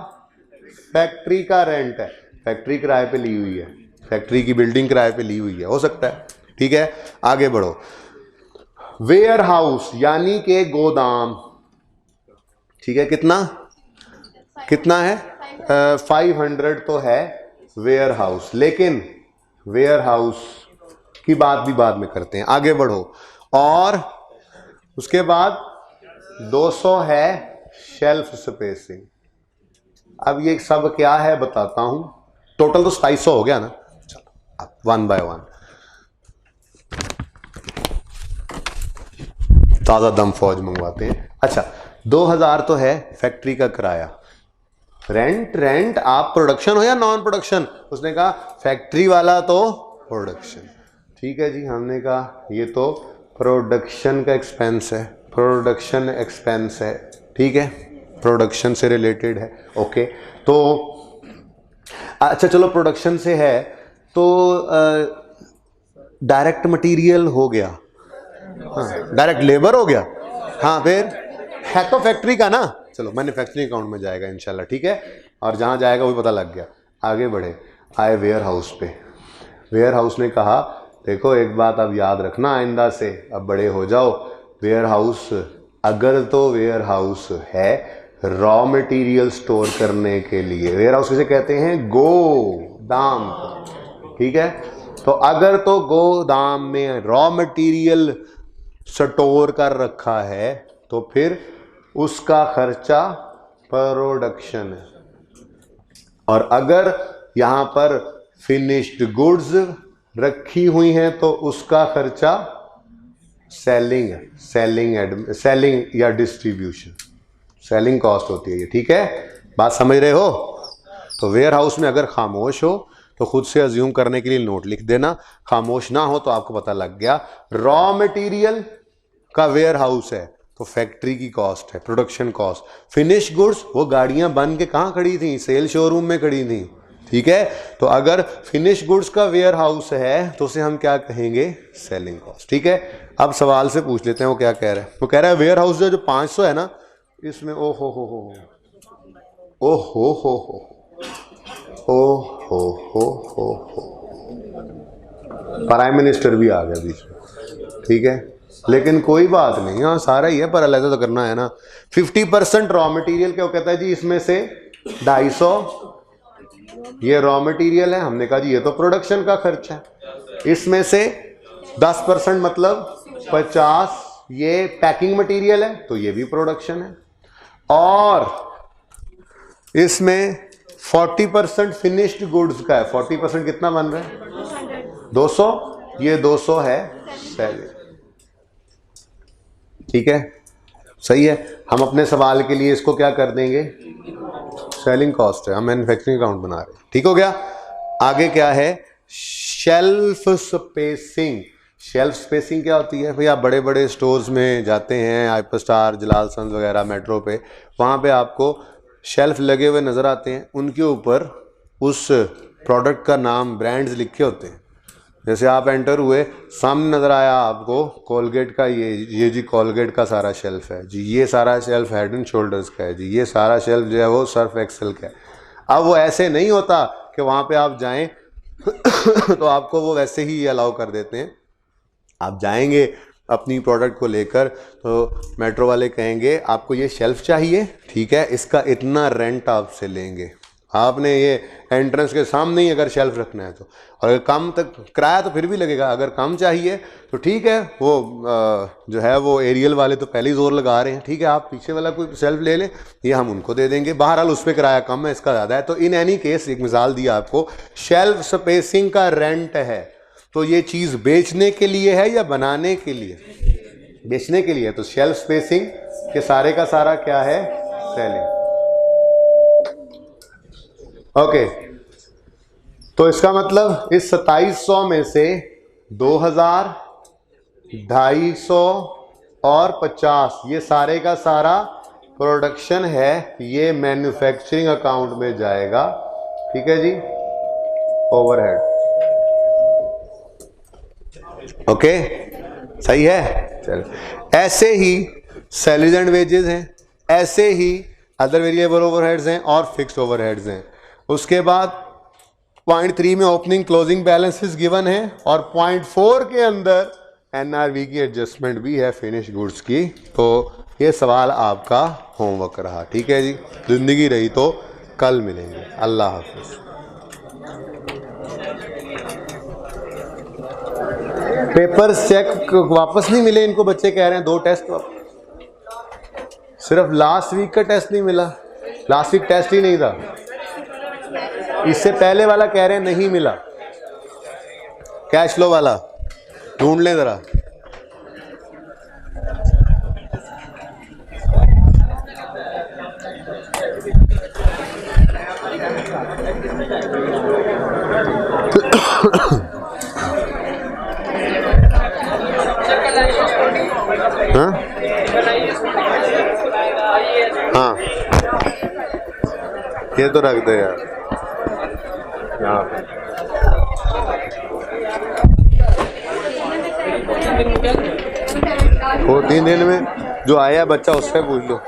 फैक्ट्री का रेंट है, फैक्ट्री किराए पे ली हुई है, फैक्ट्री की बिल्डिंग किराए पे ली हुई है, हो सकता है, ठीक है। आगे बढ़ो। वेयर हाउस यानी के गोदाम, ठीक है, कितना है? 500 तो है वेयर हाउस, लेकिन वेयर हाउस की बात भी बाद में करते हैं। आगे बढ़ो। और उसके बाद 200 है शेल्फ स्पेसिंग। अब ये सब क्या है बताता हूं। टोटल तो 2700 हो गया ना। चलो अब 1 बाय 1 ताजा दम फौज मंगवाते हैं। अच्छा 2000 तो है फैक्ट्री का किराया। रेंट आप प्रोडक्शन हो या नॉन प्रोडक्शन? उसने कहा फैक्ट्री वाला तो प्रोडक्शन, ठीक है जी। हमने कहा ये तो प्रोडक्शन का एक्सपेंस है, प्रोडक्शन एक्सपेंस है, ठीक है, प्रोडक्शन से रिलेटेड है, ओके। तो अच्छा चलो प्रोडक्शन से है तो डायरेक्ट मटेरियल हो गया, हाँ डायरेक्ट लेबर हो गया, हाँ फिर है तो फैक्ट्री का ना। चलो मैन्युफैक्चरिंग अकाउंट में जाएगा इंशाल्लाह, ठीक है। और जहाँ जाएगा वो पता लग गया। आगे बढ़े, आए वेयर हाउस पे। वेयर हाउस ने कहा देखो एक बात अब याद रखना आइंदा से, अब बड़े हो जाओ, वेयर हाउस अगर तो वेयर हाउस है रॉ मटेरियल स्टोर करने के लिए, वेयर हाउस किसे कहते हैं? गोदाम, ठीक है। तो अगर तो गोदाम में रॉ मटेरियल स्टोर कर रखा है तो फिर उसका खर्चा प्रोडक्शन है। और अगर यहां पर फिनिश्ड गुड्स रखी हुई हैं तो उसका खर्चा सेलिंग या डिस्ट्रीब्यूशन, सेलिंग कॉस्ट होती है ये, ठीक है। बात समझ रहे हो? तो वेयर हाउस में अगर खामोश हो तो खुद से अज्यूम करने के लिए नोट लिख देना, खामोश ना हो तो आपको पता लग गया। रॉ मटेरियल का वेयर हाउस है तो फैक्ट्री की कॉस्ट है, प्रोडक्शन कॉस्ट। फिनिश गुड्स वो गाड़ियां बन के कहां खड़ी थी? सेल शोरूम में खड़ी थी, ठीक है। तो अगर फिनिश गुड्स का वेयर हाउस है तो उसे हम क्या कहेंगे? सेलिंग कॉस्ट, ठीक है। अब सवाल से पूछ लेते हैं वो क्या कह रहा है। वो कह रहा है वेयर हाउस जो 500 है ना, इसमें ओ हो प्राइम मिनिस्टर भी आ गया बीच में, ठीक है, लेकिन कोई बात नहीं, हाँ सारा ही है पर अलग तो करना है ना। 50% रॉ मटेरियल क्या कहता है जी, इसमें से 250 ये रॉ मटेरियल है, हमने कहा जी ये तो प्रोडक्शन का खर्चा है। इसमें से 10% मतलब 50 ये पैकिंग मटेरियल है तो ये भी प्रोडक्शन है। और इसमें 40% फिनिश्ड गुड्स का है। 40% कितना बन रहा है? 200, ये 200 है सेलिंग, ठीक है, सही है। हम अपने सवाल के लिए इसको क्या कर देंगे? सेलिंग कॉस्ट है, हम मैन्युफैक्चरिंग अकाउंट बना रहे हैं, ठीक हो गया। आगे क्या है? Shelf spacing. शेल्फ स्पेसिंग क्या होती है भाई? आप बड़े बड़े स्टोर्स में जाते हैं, हाइपर स्टार, जलाल सन्स वगैरह, मेट्रो पे, वहाँ पे आपको शेल्फ लगे हुए नज़र आते हैं, उनके ऊपर उस प्रोडक्ट का नाम, ब्रांड्स लिखे होते हैं। जैसे आप एंटर हुए, सामने नज़र आया आपको कोलगेट का, ये जी कोलगेट का सारा शेल्फ है जी, ये सारा शेल्फ हेड एंड शोल्डर्स का है जी, ये सारा शेल्फ जो है वो सर्फ एक्सेल का है। अब वो ऐसे नहीं होता कि वहाँ पे आप जाएं तो आपको वो वैसे ही अलाउ कर देते हैं। आप जाएंगे अपनी प्रोडक्ट को लेकर तो मेट्रो वाले कहेंगे आपको ये शेल्फ चाहिए, ठीक है, इसका इतना रेंट आपसे लेंगे। आपने ये एंट्रेंस के सामने ही अगर शेल्फ रखना है तो, और अगर कम तक किराया तो फिर भी लगेगा, अगर कम चाहिए तो ठीक है, वो जो है वो एरियल वाले तो पहले ही जोर लगा रहे हैं, ठीक है, आप पीछे वाला कोई शेल्फ ले लें, ये हम उनको दे देंगे। बहरहाल उस पर किराया कम है, इसका ज़्यादा है। तो इन एनी केस एक मिसाल दिया आपको, शेल्फ स्पेसिंग का रेंट है तो ये चीज़ बेचने के लिए है या बनाने के लिए? बेचने के लिए। तो शेल्फ स्पेसिंग के सारे का सारा क्या है? सेलिंग। ओके, तो इसका मतलब इस 2700 में से 2000, 250 और 50 ये सारे का सारा प्रोडक्शन है, ये मैन्युफैक्चरिंग अकाउंट में जाएगा। ठीक है जी, ओवरहेड। ओके, सही है। चल, ऐसे ही सैलरीज एंड वेजेस हैं, ऐसे ही अदर वेरिएबल ओवरहेड्स हैं और फिक्स्ड ओवरहेड्स हैं। उसके बाद पॉइंट 3 में ओपनिंग क्लोजिंग बैलेंसेस गिवन है और पॉइंट 4 के अंदर एनआरवी की एडजस्टमेंट भी है फिनिश गुड्स की। तो ये सवाल आपका होमवर्क रहा। ठीक है जी, जिंदगी रही तो कल मिलेंगे। अल्लाह हाफिज। पेपर चेक वापस नहीं मिले इनको, बच्चे कह रहे हैं 2 टेस्ट सिर्फ लास्ट वीक का टेस्ट नहीं मिला, लास्ट वीक टेस्ट ही नहीं था, इससे पहले वाला कह रहे हैं नहीं मिला, कैश फ्लो वाला ढूंढ लें जरा। हाँ हाँ, ये तो रख दे यार। वो 3 दिन में जो आया बच्चा उससे पूछ लो।